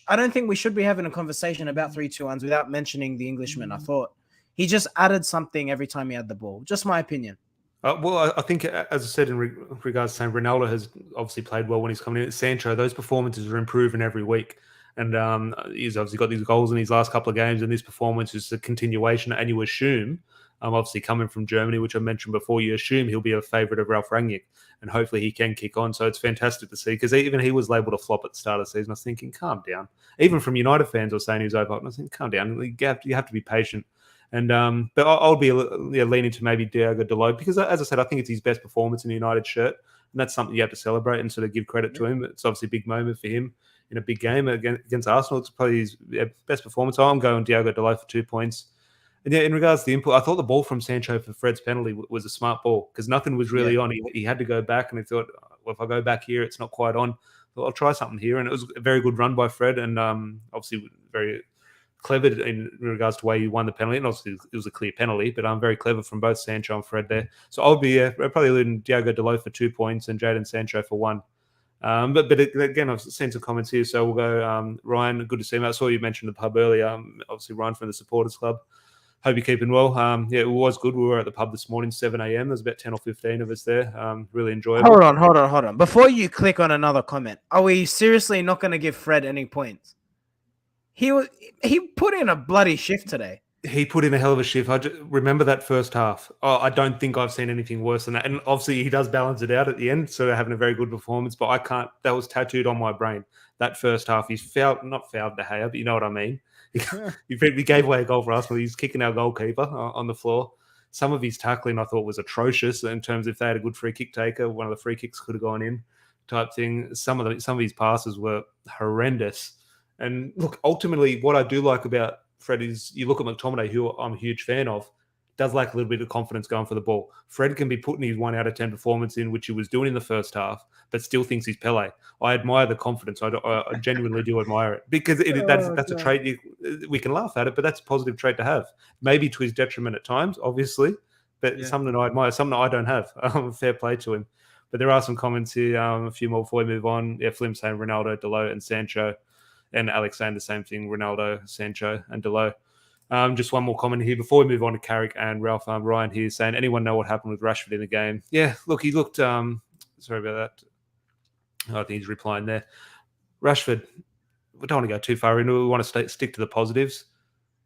I don't think we should be having a conversation about 3-2-1s without mentioning the Englishman. I thought he just added something every time he had the ball. Just my opinion. Well, I think, as I said, in regards to saying Ronaldo has obviously played well when he's coming in. Sancho, those performances are improving every week. And he's obviously got these goals in his last couple of games, and this performance is a continuation. And you assume, obviously coming from Germany, which I mentioned before, you assume he'll be a favourite of Ralf Rangnick, and hopefully he can kick on. So it's fantastic to see, because even he was labelled a flop at the start of the season. I was thinking, calm down. Even from United fans were saying he was over. I was thinking, calm down. You have to be patient. And but I'll be leaning to maybe Diogo Dalot, because, as I said, I think it's his best performance in the United shirt, and that's something you have to celebrate and sort of give credit to him. It's obviously a big moment for him in a big game against Arsenal. It's probably his best performance. So I'm going Diogo Dalot for 2 points. And yeah, in regards to the input, I thought the ball from Sancho for Fred's penalty was a smart ball, because nothing was really on. He had to go back, and he thought, well, if I go back here, it's not quite on. So I'll try something here. And it was a very good run by Fred, and obviously very clever in regards to the way he won the penalty. And obviously it was a clear penalty, but I'm very clever from both Sancho and Fred there. So I'll be probably leading Diogo Dalot for 2 points and Jadon Sancho for 1. But again, I've seen some comments here, so we'll go Ryan. Good to see him. I saw you mention the pub earlier. Obviously, Ryan from the Supporters Club. Hope you're keeping well. Yeah, it was good. We were at the pub this morning, 7 a.m. There's about 10 or 15 of us there. Really enjoyable. Hold on. Before you click on another comment, are we seriously not going to give Fred any points? He put in a bloody shift today. He put in a hell of a shift. I just remember that first half. I don't think I've seen anything worse than that. And obviously, he does balance it out at the end, so having a very good performance. But I can't. That was tattooed on my brain. That first half, he's not fouled De Gea, but you know what I mean. He gave away a goal for Arsenal. He's kicking our goalkeeper on the floor. Some of his tackling I thought was atrocious in terms of if they had a good free kick taker, one of the free kicks could have gone in, type thing. Some of his passes were horrendous. And look, ultimately, what I do like about Fred is you look at McTominay, who I'm a huge fan of, does lack a little bit of confidence going for the ball. Fred can be putting his 1 out of 10 performance in, which he was doing in the first half, but still thinks he's Pele. I admire the confidence. I genuinely do admire it, because that's a trait. We can laugh at it, but that's a positive trait to have. Maybe to his detriment at times, obviously, but something I admire, something I don't have. Fair play to him. But there are some comments here, a few more before we move on. Yeah, Flim saying Ronaldo, Dalot, and Sancho. And Alex saying the same thing, Ronaldo, Sancho, and Dalot. Just one more comment here before we move on to Carrick and Ralph. Ryan here saying, anyone know what happened with Rashford in the game? Yeah, look, he looked... sorry about that. I think he's replying there. Rashford, we don't want to go too far into it. We want to stick to the positives.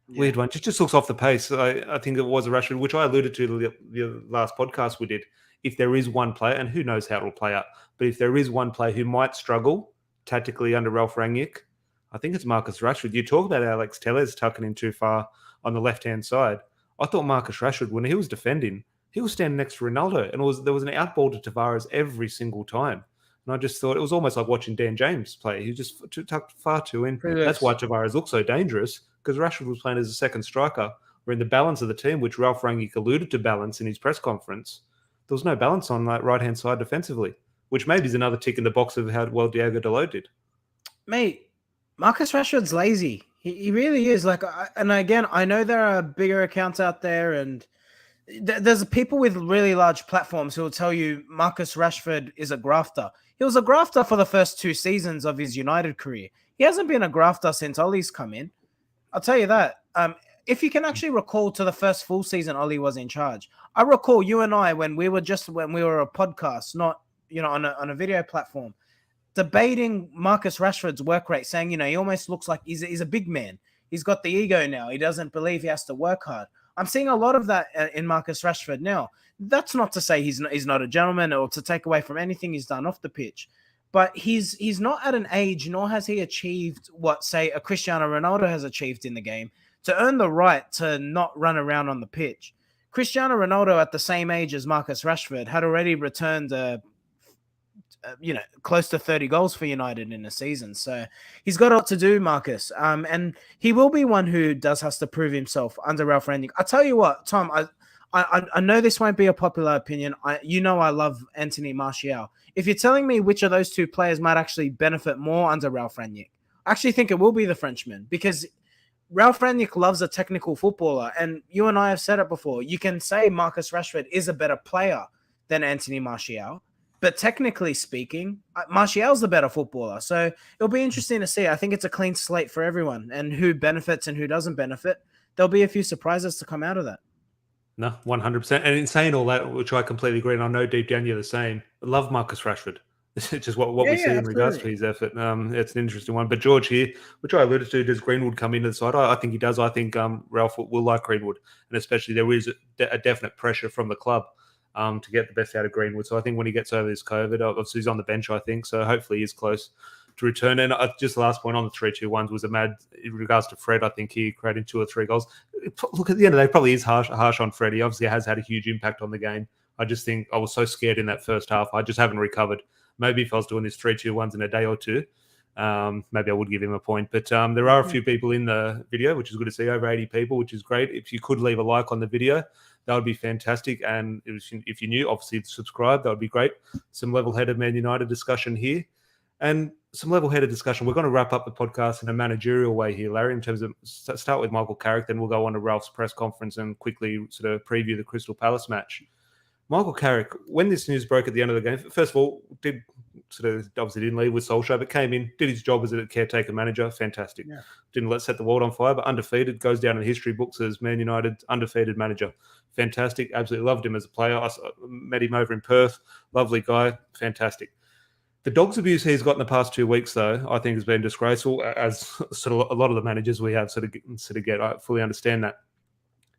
Yeah. Weird one. Just looks off the pace. I think it was a Rashford, which I alluded to the last podcast we did. If there is one player, and who knows how it'll play out, but if there is one player who might struggle tactically under Ralf Rangnick, I think it's Marcus Rashford. You talk about Alex Tellez tucking in too far on the left-hand side. I thought Marcus Rashford, when he was defending, he was standing next to Ronaldo, and there was an outball to Tavares every single time. And I just thought it was almost like watching Dan James play. He just tucked far too in. That's why Tavares looked so dangerous, because Rashford was playing as a second striker, where in the balance of the team, which Ralf Rangnick alluded to balance in his press conference, there was no balance on that right-hand side defensively, which maybe is another tick in the box of how well Diogo Dalot did. Mate, Marcus Rashford's lazy. He really is. And again, I know there are bigger accounts out there, and there's people with really large platforms who will tell you Marcus Rashford is a grafter. He was a grafter for the first 2 seasons of his United career. He hasn't been a grafter since Ollie's come in. I'll tell you that. If you can actually recall to the first full season Ollie was in charge, I recall you and I when we were a podcast, not on a video platform, debating Marcus Rashford's work rate, saying, he almost looks like he's a big man. He's got the ego now. He doesn't believe he has to work hard. I'm seeing a lot of that in Marcus Rashford now. That's not to say he's not a gentleman or to take away from anything he's done off the pitch, but he's not at an age, nor has he achieved what, say, a Cristiano Ronaldo has achieved in the game, to earn the right to not run around on the pitch. Cristiano Ronaldo, at the same age as Marcus Rashford, had already returned close to 30 goals for United in a season. So he's got a lot to do, Marcus. And he will be one who has to prove himself under Ralf Rangnick. I tell you what, Tom, I know this won't be a popular opinion. I love Anthony Martial. If you're telling me which of those 2 players might actually benefit more under Ralf Rangnick, I actually think it will be the Frenchman, because Ralf Rangnick loves a technical footballer. And you and I have said it before. You can say Marcus Rashford is a better player than Anthony Martial, but technically speaking, Martial's the better footballer. So it'll be interesting to see. I think it's a clean slate for everyone, and who benefits and who doesn't benefit. There'll be a few surprises to come out of that. No, 100%. And in saying all that, which I completely agree, and I know deep down you're the same, I love Marcus Rashford. It's just what we see in regards to absolutely. his effort. It's an interesting one. But George here, which I alluded to, does Greenwood come into the side? I think he does. I think Ralph will like Greenwood, and especially there is a definite pressure from the club to get the best out of Greenwood. So I think when he gets over this COVID, obviously he's on the bench, I think. So hopefully he's close to return. And just the last point on the 3-2-1s was a mad in regards to Fred. I think he created 2 or 3 goals. Look, at the end of the day, probably is harsh on Fred. He obviously has had a huge impact on the game. I just think I was so scared in that first half. I just haven't recovered. Maybe if I was doing this 3-2-1s in a day or two, maybe I would give him a point. But there are a few people in the video, which is good to see, over 80 people, which is great. If you could leave a like on the video, that would be fantastic. And if you're new, obviously subscribe. That would be great. Some level-headed Man United discussion here. And some level-headed discussion. We're going to wrap up the podcast in a managerial way here, Larry, in terms of start with Michael Carrick, then we'll go on to Ralph's press conference and quickly sort of preview the Crystal Palace match. Michael Carrick, when this news broke at the end of the game, first of all, obviously didn't leave with Solskjaer, but came in, did his job as a caretaker manager. Fantastic. Yeah. Didn't let set the world on fire, but undefeated, goes down in history books as Man United's undefeated manager. Fantastic. Absolutely loved him as a player. I met him over in Perth. Lovely guy. Fantastic. The dog's abuse he's got in the past 2 weeks, though, I think has been disgraceful, as sort of a lot of the managers we have sort of get. I fully understand that.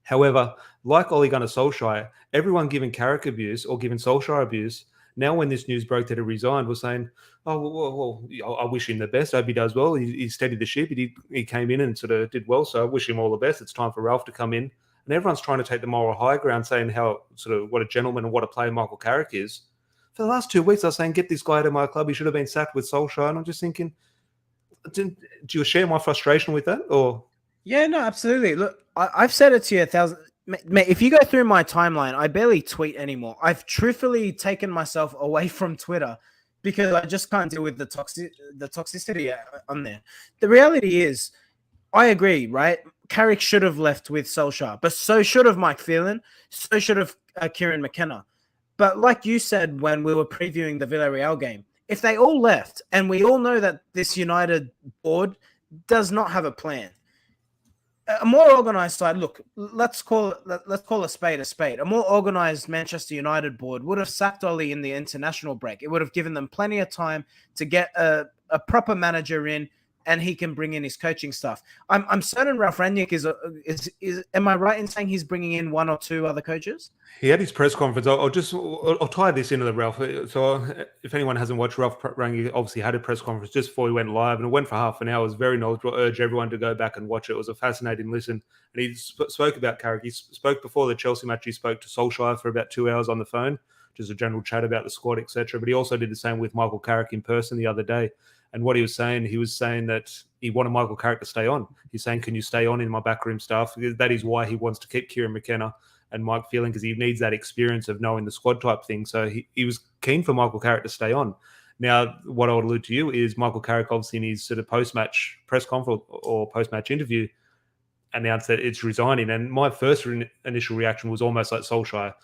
However, like Ole Gunnar Solskjaer, everyone giving Carrick abuse or giving Solskjaer abuse, now when this news broke that he resigned, was saying, oh, well, I wish him the best. I hope he does well. He steadied the ship. He came in and sort of did well, so I wish him all the best. It's time for Ralph to come in. And everyone's trying to take the moral high ground, saying how sort of what a gentleman and what a player Michael Carrick is. For the last 2 weeks, I was saying, get this guy out of my club. He should have been sacked with Solskjaer. And I'm just thinking, do you share my frustration with that? Or... Yeah, no, absolutely. Look, I've said it to you 1,000. Mate, if you go through my timeline, I barely tweet anymore. I've truthfully taken myself away from Twitter because I just can't deal with the toxicity on there. The reality is, I agree, right? Carrick should have left with Solskjaer, but so should have Mike Phelan, so should have Kieran McKenna. But like you said when we were previewing the Villarreal game, if they all left, and we all know that this United board does not have a plan, a more organized side, look, let's call a spade a spade. A more organized Manchester United board would have sacked Ole in the international break. It would have given them plenty of time to get a proper manager in, and he can bring in his coaching staff. I'm certain Ralf Rangnick is. Am I right in saying he's bringing in 1 or 2 other coaches? He had his press conference. I'll tie this into the Ralph. So if anyone hasn't watched, Ralf Rangnick obviously had a press conference just before he went live, and it went for half an hour. It was very knowledgeable. I urge everyone to go back and watch it. It was a fascinating listen. And he spoke about Carrick. He spoke before the Chelsea match. He spoke to Solskjaer for about 2 hours on the phone, just a general chat about the squad, etc. But he also did the same with Michael Carrick in person the other day. And what he was saying that he wanted Michael Carrick to stay on. He's saying, can you stay on in my backroom staff? That is why he wants to keep Kieran McKenna and Mike Phelan, because he needs that experience of knowing the squad type thing. So he was keen for Michael Carrick to stay on. Now, what I would allude to you is Michael Carrick, obviously in his sort of post-match press conference or post-match interview, announced that it's resigning. And my first initial reaction was almost like Solskjaer.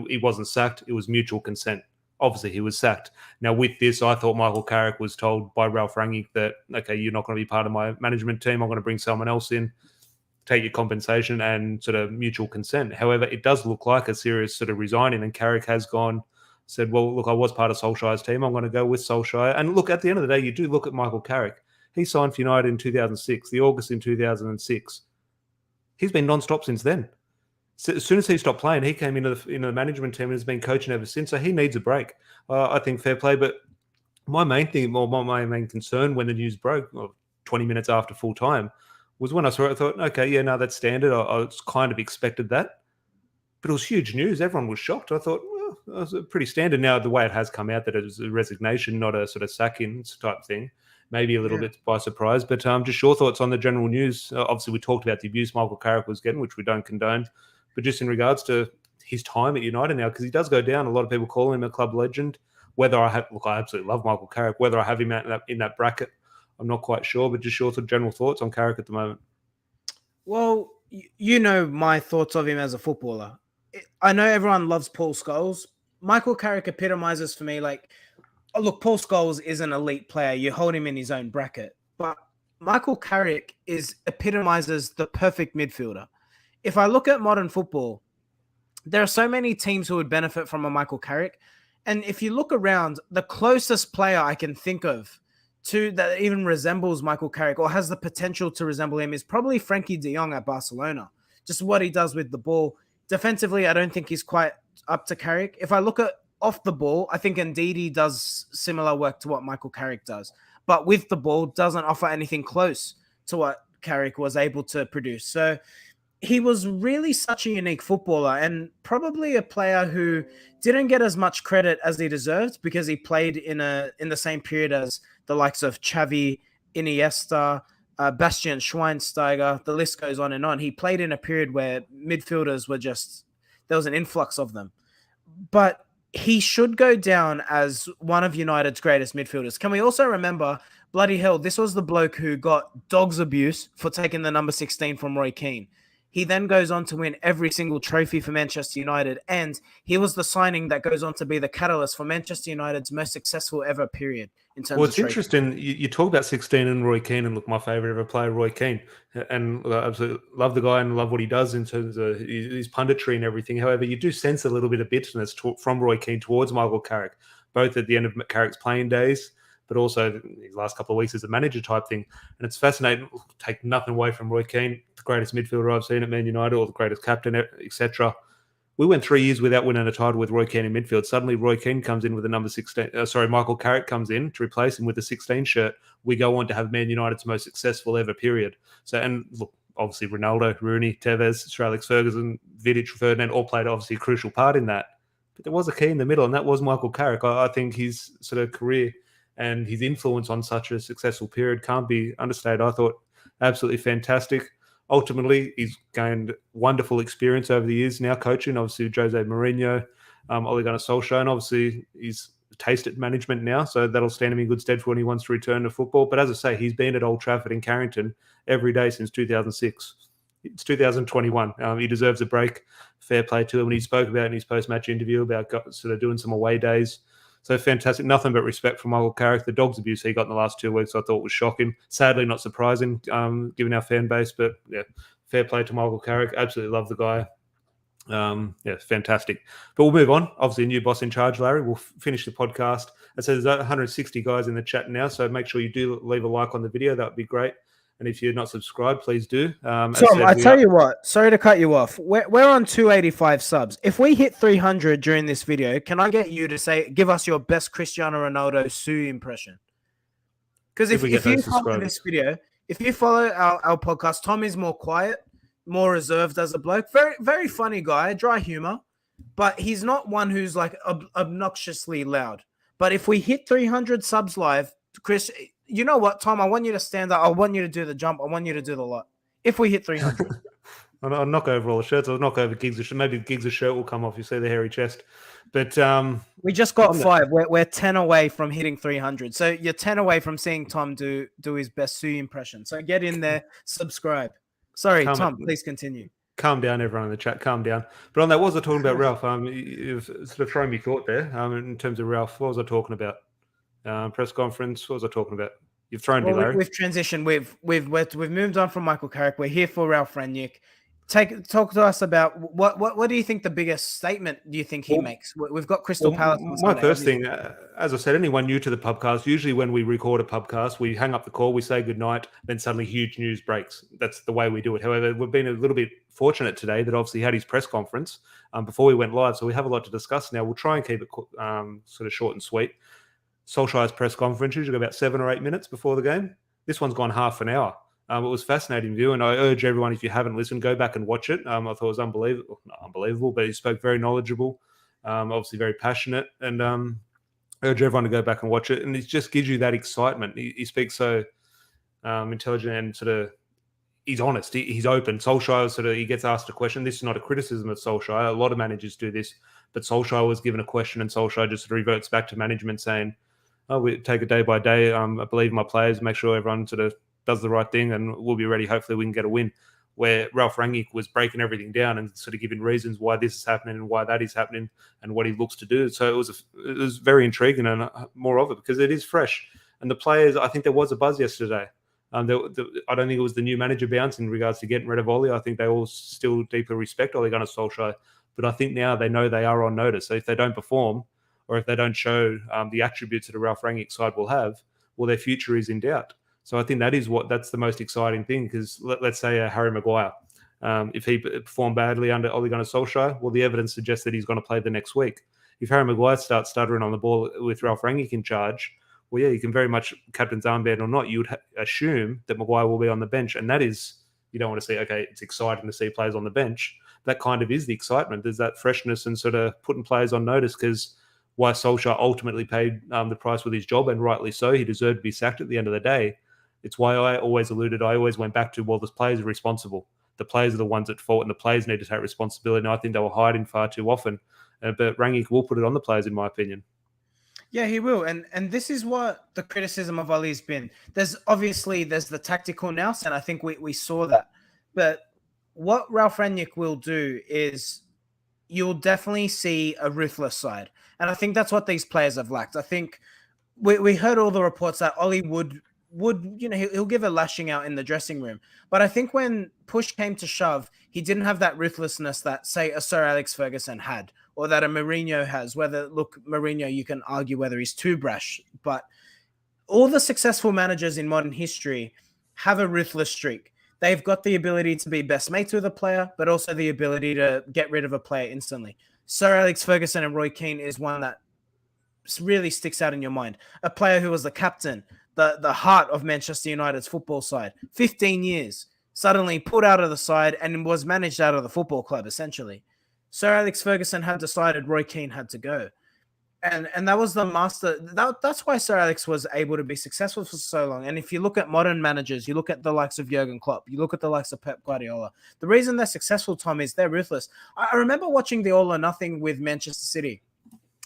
He wasn't sacked. It was mutual consent. Obviously, he was sacked. Now, with this, I thought Michael Carrick was told by Ralf Rangnick that, okay, you're not going to be part of my management team. I'm going to bring someone else in, take your compensation, and sort of mutual consent. However, it does look like a serious sort of resigning, and Carrick has said, well, look, I was part of Solskjaer's team. I'm going to go with Solskjaer. And look, at the end of the day, you do look at Michael Carrick. He signed for United in 2006, the August in 2006. He's been non-stop since then. So as soon as he stopped playing, he came into the management team and has been coaching ever since. So he needs a break. I think fair play. But my main thing, or my main concern when the news broke, 20 minutes after full time, was when I saw it, I thought, okay, yeah, no, that's standard. I kind of expected that. But it was huge news. Everyone was shocked. I thought, well, it was pretty standard. Now, the way it has come out that it was a resignation, not a sort of sack-in type thing, maybe a little bit by surprise. But just your thoughts on the general news. Obviously, we talked about the abuse Michael Carrick was getting, which we don't condone. But just in regards to his time at United now, because he does go down. A lot of people call him a club legend. Whether I absolutely love Michael Carrick. Whether I have him in that bracket, I'm not quite sure. But just your general thoughts on Carrick at the moment. Well, you know my thoughts of him as a footballer. I know everyone loves Paul Scholes. Michael Carrick epitomizes for me look, Paul Scholes is an elite player. You hold him in his own bracket. But Michael Carrick epitomizes the perfect midfielder. If I look at modern football, there are so many teams who would benefit from a Michael Carrick. And if you look around, the closest player I can think of to that even resembles Michael Carrick or has the potential to resemble him is probably Frankie de Jong at Barcelona. Just what he does with the ball. Defensively, I don't think he's quite up to Carrick. If I look at off the ball, I think Ndidi does similar work to what Michael Carrick does. But with the ball, doesn't offer anything close to what Carrick was able to produce. So he was really such a unique footballer and probably a player who didn't get as much credit as he deserved because he played in the same period as the likes of Xavi, Iniesta, Bastian Schweinsteiger. The list goes on and on. He played in a period where midfielders were just there was an influx of them, but he should go down as one of United's greatest midfielders. Can we also remember, bloody hell, this was the bloke who got dog's abuse for taking the number 16 from Roy Keane. He then goes on to win every single trophy for Manchester United, and he was the signing that goes on to be the catalyst for Manchester United's most successful ever period in terms Well, of it's trophies. interesting. You talk about 16 and Roy Keane, and look, my favourite ever player, Roy Keane. And I absolutely love the guy and love what he does in terms of his punditry and everything. However, you do sense a little bit of bitterness from Roy Keane towards Michael Carrick, both at the end of Carrick's playing days, but also his last couple of weeks as a manager type thing. And it's fascinating. Take nothing away from Roy Keane, the greatest midfielder I've seen at Man United, or the greatest captain, etc. We went 3 years without winning a title with Roy Keane in midfield. Suddenly, Roy Keane comes in with the number 16. Michael Carrick comes in to replace him with the 16 shirt. We go on to have Man United's most successful ever period. So, and look, obviously Ronaldo, Rooney, Tevez, Sir Alex Ferguson, Vidic, Ferdinand all played obviously a crucial part in that. But there was a key in the middle, and that was Michael Carrick. I think his sort of career and his influence on such a successful period can't be understated. I thought absolutely fantastic. Ultimately, he's gained wonderful experience over the years now coaching, obviously Jose Mourinho, Ole Gunnar Solskjaer, and obviously he's tasted management now, so that'll stand him in good stead for when he wants to return to football. But as I say, he's been at Old Trafford in Carrington every day since 2006. It's 2021. He deserves a break. Fair play to him. And he spoke about in his post-match interview about sort of doing some away days. So fantastic. Nothing but respect for Michael Carrick. The dog's abuse he got in the last 2 weeks I thought was shocking. Sadly, not surprising given our fan base. But yeah, fair play to Michael Carrick. Absolutely love the guy. Yeah, fantastic. But we'll move on. Obviously, a new boss in charge, Larry. We'll finish the podcast. It says there's 160 guys in the chat now, so make sure you do leave a like on the video. That would be great. And if you're not subscribed, please do. Tom, I tell you what, sorry to cut you off. We're on 285 subs. If we hit 300 during this video, can I get you to give us your best Cristiano Ronaldo Sue impression? Because if you follow this video, if you follow our podcast, Tom is more quiet, more reserved as a bloke. Very, very funny guy, dry humor, but he's not one who's like obnoxiously loud. But if we hit 300 subs live, Chris, you know what, Tom? I want you to stand up. I want you to do the jump. I want you to do the lot. If we hit 300. I'll knock over all the shirts. I'll knock over Giggs' shirt. Maybe Giggs' shirt will come off. You see the hairy chest. But we just got 5. We're 10 away from hitting 300. So you're 10 away from seeing Tom do his best Sue impression. So get in there, subscribe. Sorry, Tom, please continue. Calm down, everyone in the chat. Calm down. But on that, what was I talking about, Ralph? You've sort of thrown me thought there in terms of Ralph. What was I talking about? Press conference. What was I talking about? You've thrown me, Larry. We've transitioned. We've moved on from Michael Carrick. We're here for Ralph Rangnick. Talk to us about what do you think the biggest statement do you think he makes? We've got Crystal Palace. My first thing, as I said, anyone new to the pubcast, usually when we record a pubcast, we hang up the call, we say goodnight, then suddenly huge news breaks. That's the way we do it. However, we've been a little bit fortunate today that obviously he had his press conference before we went live, so we have a lot to discuss now. We'll try and keep it sort of short and sweet. Solskjaer's press conference usually about 7 or 8 minutes before the game. This one's gone half an hour. It was fascinating view, and I urge everyone, if you haven't listened, go back and watch it. I thought it was unbelievable. Not unbelievable, but he spoke very knowledgeable, obviously very passionate, and urge everyone to go back and watch it. And it just gives you that excitement. He speaks so intelligent and sort of he's honest. He's open. Solskjaer he gets asked a question. This is not a criticism of Solskjaer. A lot of managers do this, but Solskjaer was given a question, and Solskjaer just reverts back to management saying, "Oh, we take it day by day. I believe in my players. Make sure everyone sort of does the right thing, and we'll be ready. Hopefully we can get a win." Where Ralph Rangnick was breaking everything down and sort of giving reasons why this is happening and why that is happening and what he looks to do. So it was very intriguing, and more of it because it is fresh. And the players, I think there was a buzz yesterday. I don't think it was the new manager bounce in regards to getting rid of Ole. I think they all still deeply respect Ole Gunnar Solskjaer. But I think now they know they are on notice. So if they don't perform, or if they don't show the attributes that a Ralph Rangnick side will have, well, their future is in doubt. So I think that's the most exciting thing, because let's say Harry Maguire, if he performed badly under Ole Gunnar Solskjaer, well, the evidence suggests that he's going to play the next week. If Harry Maguire starts stuttering on the ball with Ralph Rangnick in charge, well, yeah, you can very much, captain's armband or not, you would assume that Maguire will be on the bench. And that is, you don't want to see, okay, it's exciting to see players on the bench. That kind of is the excitement. There's that freshness and sort of putting players on notice, because why Solskjaer ultimately paid the price with his job, and rightly so. He deserved to be sacked at the end of the day. It's why I always went back to, well, the players are responsible. The players are the ones at fault, and the players need to take responsibility. And I think they were hiding far too often. But Rangnick will put it on the players, in my opinion. Yeah, he will. And this is what the criticism of Ole's been. There's the tactical nous, and I think we saw that. But what Ralph Rangnick will do is you'll definitely see a ruthless side. And I think that's what these players have lacked. I think we heard all the reports that Ole would he'll give a lashing out in the dressing room. But I think when push came to shove, he didn't have that ruthlessness that, say, a Sir Alex Ferguson had, or that a Mourinho has. Mourinho, you can argue whether he's too brash, but all the successful managers in modern history have a ruthless streak. They've got the ability to be best mates with a player, but also the ability to get rid of a player instantly. Sir Alex Ferguson and Roy Keane is one that really sticks out in your mind. A player who was the captain, the heart of Manchester United's football side, 15 years, suddenly pulled out of the side and was managed out of the football club, essentially. Sir Alex Ferguson had decided Roy Keane had to go. And that was the master. That's why Sir Alex was able to be successful for so long. And if you look at modern managers, you look at the likes of Jurgen Klopp, you look at the likes of Pep Guardiola, the reason they're successful, Tom, is they're ruthless. I remember watching the All or Nothing with Manchester City.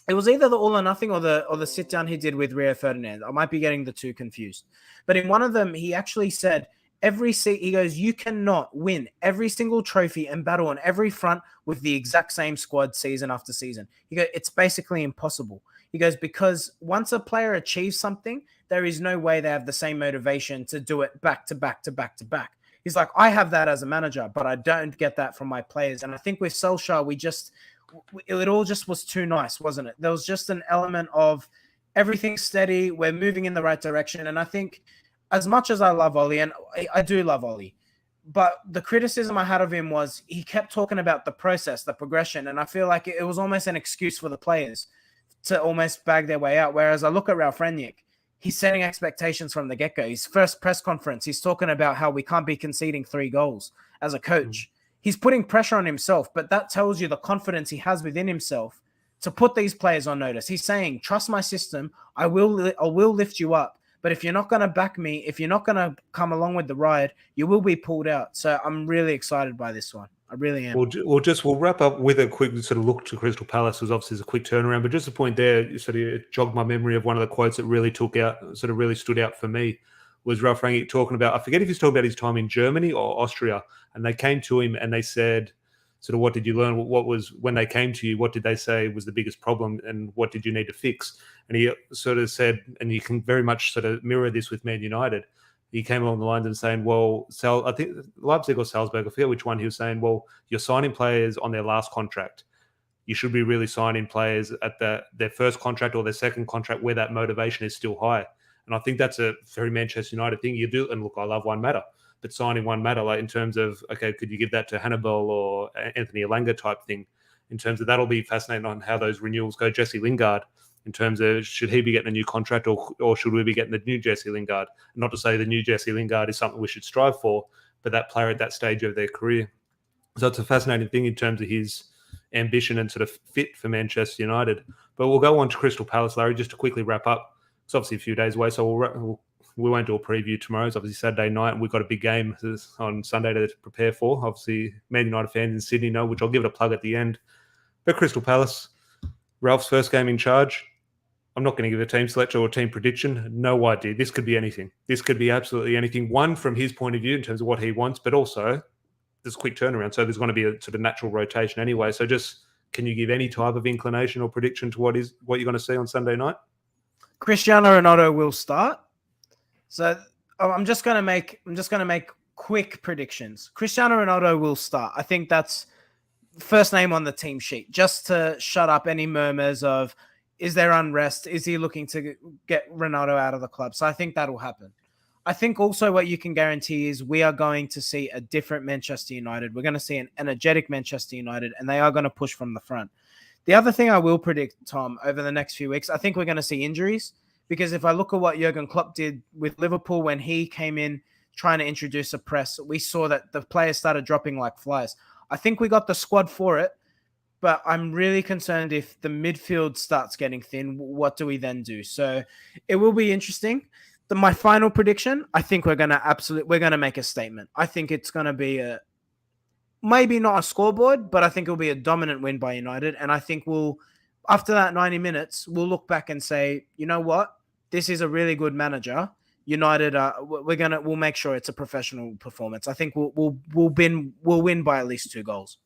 It was either the All or Nothing or the sit down he did with Rio Ferdinand. I might be getting the two confused. But in one of them, he actually said, he goes, you cannot win every single trophy and battle on every front with the exact same squad season after season. He goes, it's basically impossible. He goes, because once a player achieves something, there is no way they have the same motivation to do it back to back to back to back. He's like, I have that as a manager, but I don't get that from my players. And I think with Solskjaer, it all just was too nice, wasn't it? There was just an element of everything steady. We're moving in the right direction. And I think as much as I love Ole, and I do love Ole, but the criticism I had of him was he kept talking about the process, the progression. And I feel like it was almost an excuse for the players to almost bag their way out. Whereas I look at Ralph Rangnick, he's setting expectations from the get-go. His first press conference, he's talking about how we can't be conceding 3 goals as a coach. He's putting pressure on himself, but that tells you the confidence he has within himself to put these players on notice. He's saying, trust my system. I will lift you up. But if you're not going to back me, if you're not going to come along with the ride, you will be pulled out. So I'm really excited by this one. I really am. We'll wrap up with a quick sort of look to Crystal Palace, because obviously it's a quick turnaround. But just a point there, you sort of jogged my memory of one of the quotes that really stood out for me, was Ralph Rangnick talking about, I forget if he's talking about his time in Germany or Austria, and they came to him and they said, sort of, what did you learn? What was, when they came to you, what did they say was the biggest problem, and what did you need to fix? And he sort of said, and you can very much sort of mirror this with Man United. He came along the lines and saying, well, I think Leipzig or Salzburg, I forget which one, he was saying, well, you're signing players on their last contract. You should be really signing players at their first contract or their second contract where that motivation is still high. And I think that's a very Manchester United thing. You do, and look, I love Juan Mata, but signing Juan Mata, like in terms of, okay, could you give that to Hannibal or Anthony Elanga type thing? In terms of, that'll be fascinating on how those renewals go. Jesse Lingard, in terms of, should he be getting a new contract or should we be getting the new Jesse Lingard? Not to say the new Jesse Lingard is something we should strive for, but that player at that stage of their career. So it's a fascinating thing in terms of his ambition and sort of fit for Manchester United. But we'll go on to Crystal Palace, Larry, just to quickly wrap up. It's obviously a few days away, so we won't do a preview tomorrow. It's obviously Saturday night, and we've got a big game on Sunday to prepare for. Obviously, Man United fans in Sydney know, which I'll give it a plug at the end. But Crystal Palace, Ralph's first game in charge. I'm not going to give a team selection or a team prediction. No idea. This could be anything. This could be absolutely anything. One, from his point of view in terms of what he wants, but also there's a quick turnaround. So there's going to be a sort of natural rotation anyway. So just, can you give any type of inclination or prediction to what you're going to see on Sunday night? Cristiano Ronaldo will start. So I'm just going to make quick predictions. Cristiano Ronaldo will start. I think that's first name on the team sheet, just to shut up any murmurs of Is there unrest? Is he looking to get Ronaldo out of the club? So I think that'll happen. I think also what you can guarantee is we are going to see a different Manchester United. We're going to see an energetic Manchester United, and they are going to push from the front. The other thing I will predict, Tom, over the next few weeks, I think we're going to see injuries, because if I look at what Jurgen Klopp did with Liverpool when he came in trying to introduce a press, we saw that the players started dropping like flies. I think we got the squad for it, but I'm really concerned if the midfield starts getting thin, what do we then do? So it will be interesting. My final prediction, I think we're going to make a statement. I think it's going to be maybe not a scoreboard, but I think it'll be a dominant win by United. And I think after that 90 minutes, we'll look back and say, you know what? This is a really good manager. United, we'll make sure it's a professional performance. I think we'll win by at least 2 goals.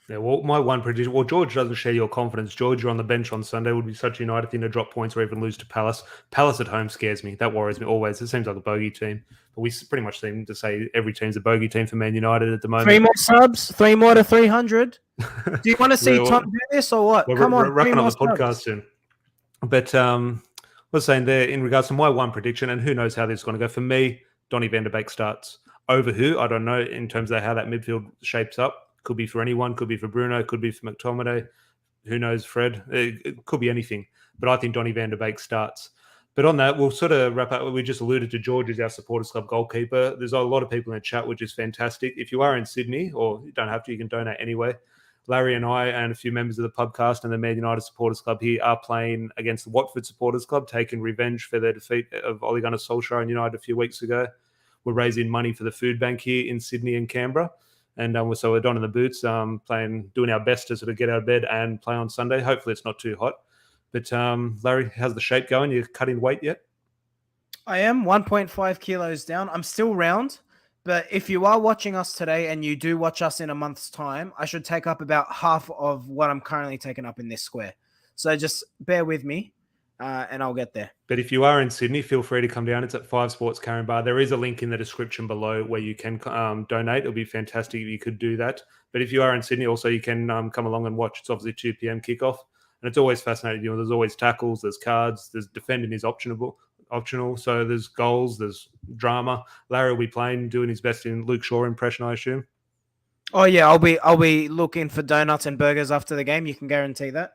Yeah, well, my one prediction. Well, George doesn't share your confidence. George, you're on the bench on Sunday. Would be such a United thing to drop points or even lose to Palace. Palace at home scares me. That worries me always. It seems like a bogey team, but we pretty much seem to say every team's a bogey team for Man United at the moment. 3 more subs, 3 more to 300. Do you want to see Tom do this or what? Come on, wrapping up the podcast soon. But I was saying there in regards to my one prediction, and who knows how this is going to go. For me, Donny van de Beek starts over who? I don't know in terms of how that midfield shapes up. Could be for anyone, could be for Bruno, could be for McTominay. Who knows, Fred? It could be anything. But I think Donny van de Beek starts. But on that, we'll sort of wrap up. We just alluded to George as our Supporters Club goalkeeper. There's a lot of people in the chat, which is fantastic. If you are in Sydney, or you don't have to, you can donate anyway. Larry and I and a few members of the podcast and the Man United Supporters Club here are playing against the Watford Supporters Club, taking revenge for their defeat of Ole Gunnar Solskjaer and United a few weeks ago. We're raising money for the food bank here in Sydney and Canberra. And so we're donning the boots, doing our best to sort of get out of bed and play on Sunday. Hopefully it's not too hot. But Larry, how's the shape going? You cutting weight yet? I am 1.5 kilos down. I'm still round. But if you are watching us today and you do watch us in a month's time, I should take up about half of what I'm currently taking up in this square. So just bear with me. And I'll get there. But if you are in Sydney, feel free to come down. It's at 5 Sports Caringbah. There is a link in the description below where you can donate. It'll be fantastic if you could do that. But if you are in Sydney, also you can come along and watch. It's obviously 2 p.m. kickoff. And it's always fascinating. You know, there's always tackles, there's cards, there's defending is optional. So there's goals, there's drama. Larry will be playing, doing his best in Luke Shaw impression, I assume. Oh yeah, I'll be looking for donuts and burgers after the game. You can guarantee that.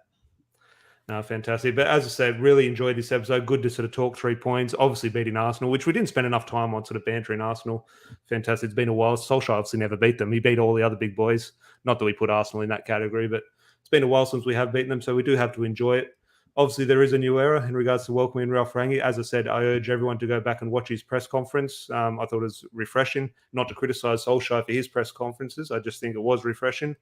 No, fantastic. But as I said, really enjoyed this episode. Good to sort of talk 3 points. Obviously beating Arsenal, which we didn't spend enough time on sort of bantering Arsenal. Fantastic. It's been a while. Solskjaer obviously never beat them. He beat all the other big boys. Not that we put Arsenal in that category, but it's been a while since we have beaten them, so we do have to enjoy it. Obviously, there is a new era in regards to welcoming Ralph Rangnick. As I said, I urge everyone to go back and watch his press conference. I thought it was refreshing. Not to criticise Solskjaer for his press conferences. I just think it was refreshing.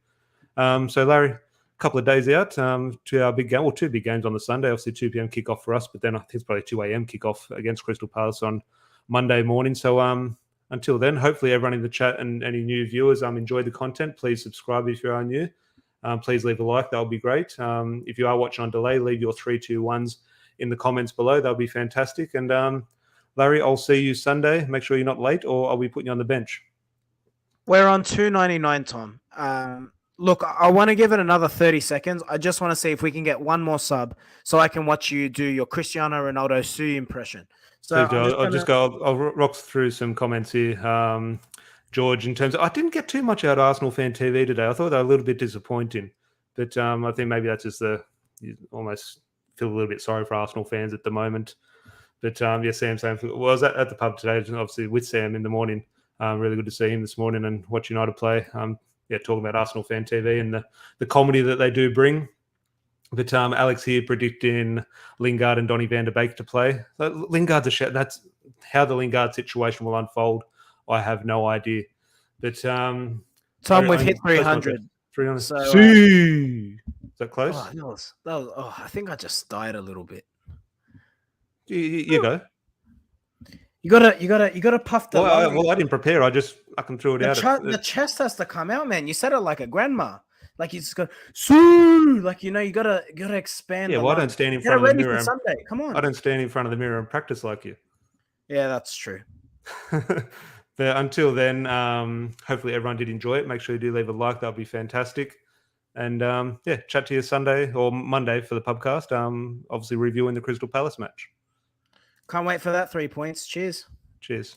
So, Larry, couple of days out to our big game, or 2 big games on the Sunday. Obviously 2 p.m. kickoff for us, but then I think it's probably 2 a.m. kickoff against Crystal Palace on Monday morning. So until then, hopefully everyone in the chat and any new viewers enjoyed the content. Please subscribe if you are new. Please leave a like. That would be great. If you are watching on delay, leave your 3, 2, 1s in the comments below. That would be fantastic. And Larry, I'll see you Sunday. Make sure you're not late, or I'll be putting you on the bench. We're on 2.99, Tom. Look, I want to give it another 30 seconds. I just want to see if we can get one more sub so I can watch you do your Cristiano Ronaldo Sue impression. So I'll rock through some comments here. George, in terms of, I didn't get too much out of Arsenal Fan TV today. I thought they were a little bit disappointing. But I think maybe that's just you almost feel a little bit sorry for Arsenal fans at the moment. But yeah, Sam saying, well, I was at the pub today, obviously with Sam in the morning. Really good to see him this morning and watch United play. Talking about Arsenal Fan TV and the comedy that they do bring. But Alex here predicting Lingard and Donny van de Beek to play. Lingard's a shit. That's how the Lingard situation will unfold. I have no idea. But Tom, we've hit 300. 300. So, is that close? I think I just died a little bit. You go. You gotta puff the. I didn't prepare. I can throw it out. The chest has to come out, man. You said it like a grandma. Like you just go, Sue! Like you gotta expand. Yeah, well, I don't stand in front of the mirror. Sunday. Come on. I don't stand in front of the mirror and practice like you. Yeah, that's true. But until then, hopefully everyone did enjoy it. Make sure you do leave a like. That would be fantastic. And chat to you Sunday or Monday for the podcast. Obviously reviewing the Crystal Palace match. Can't wait for that 3 points. Cheers. Cheers.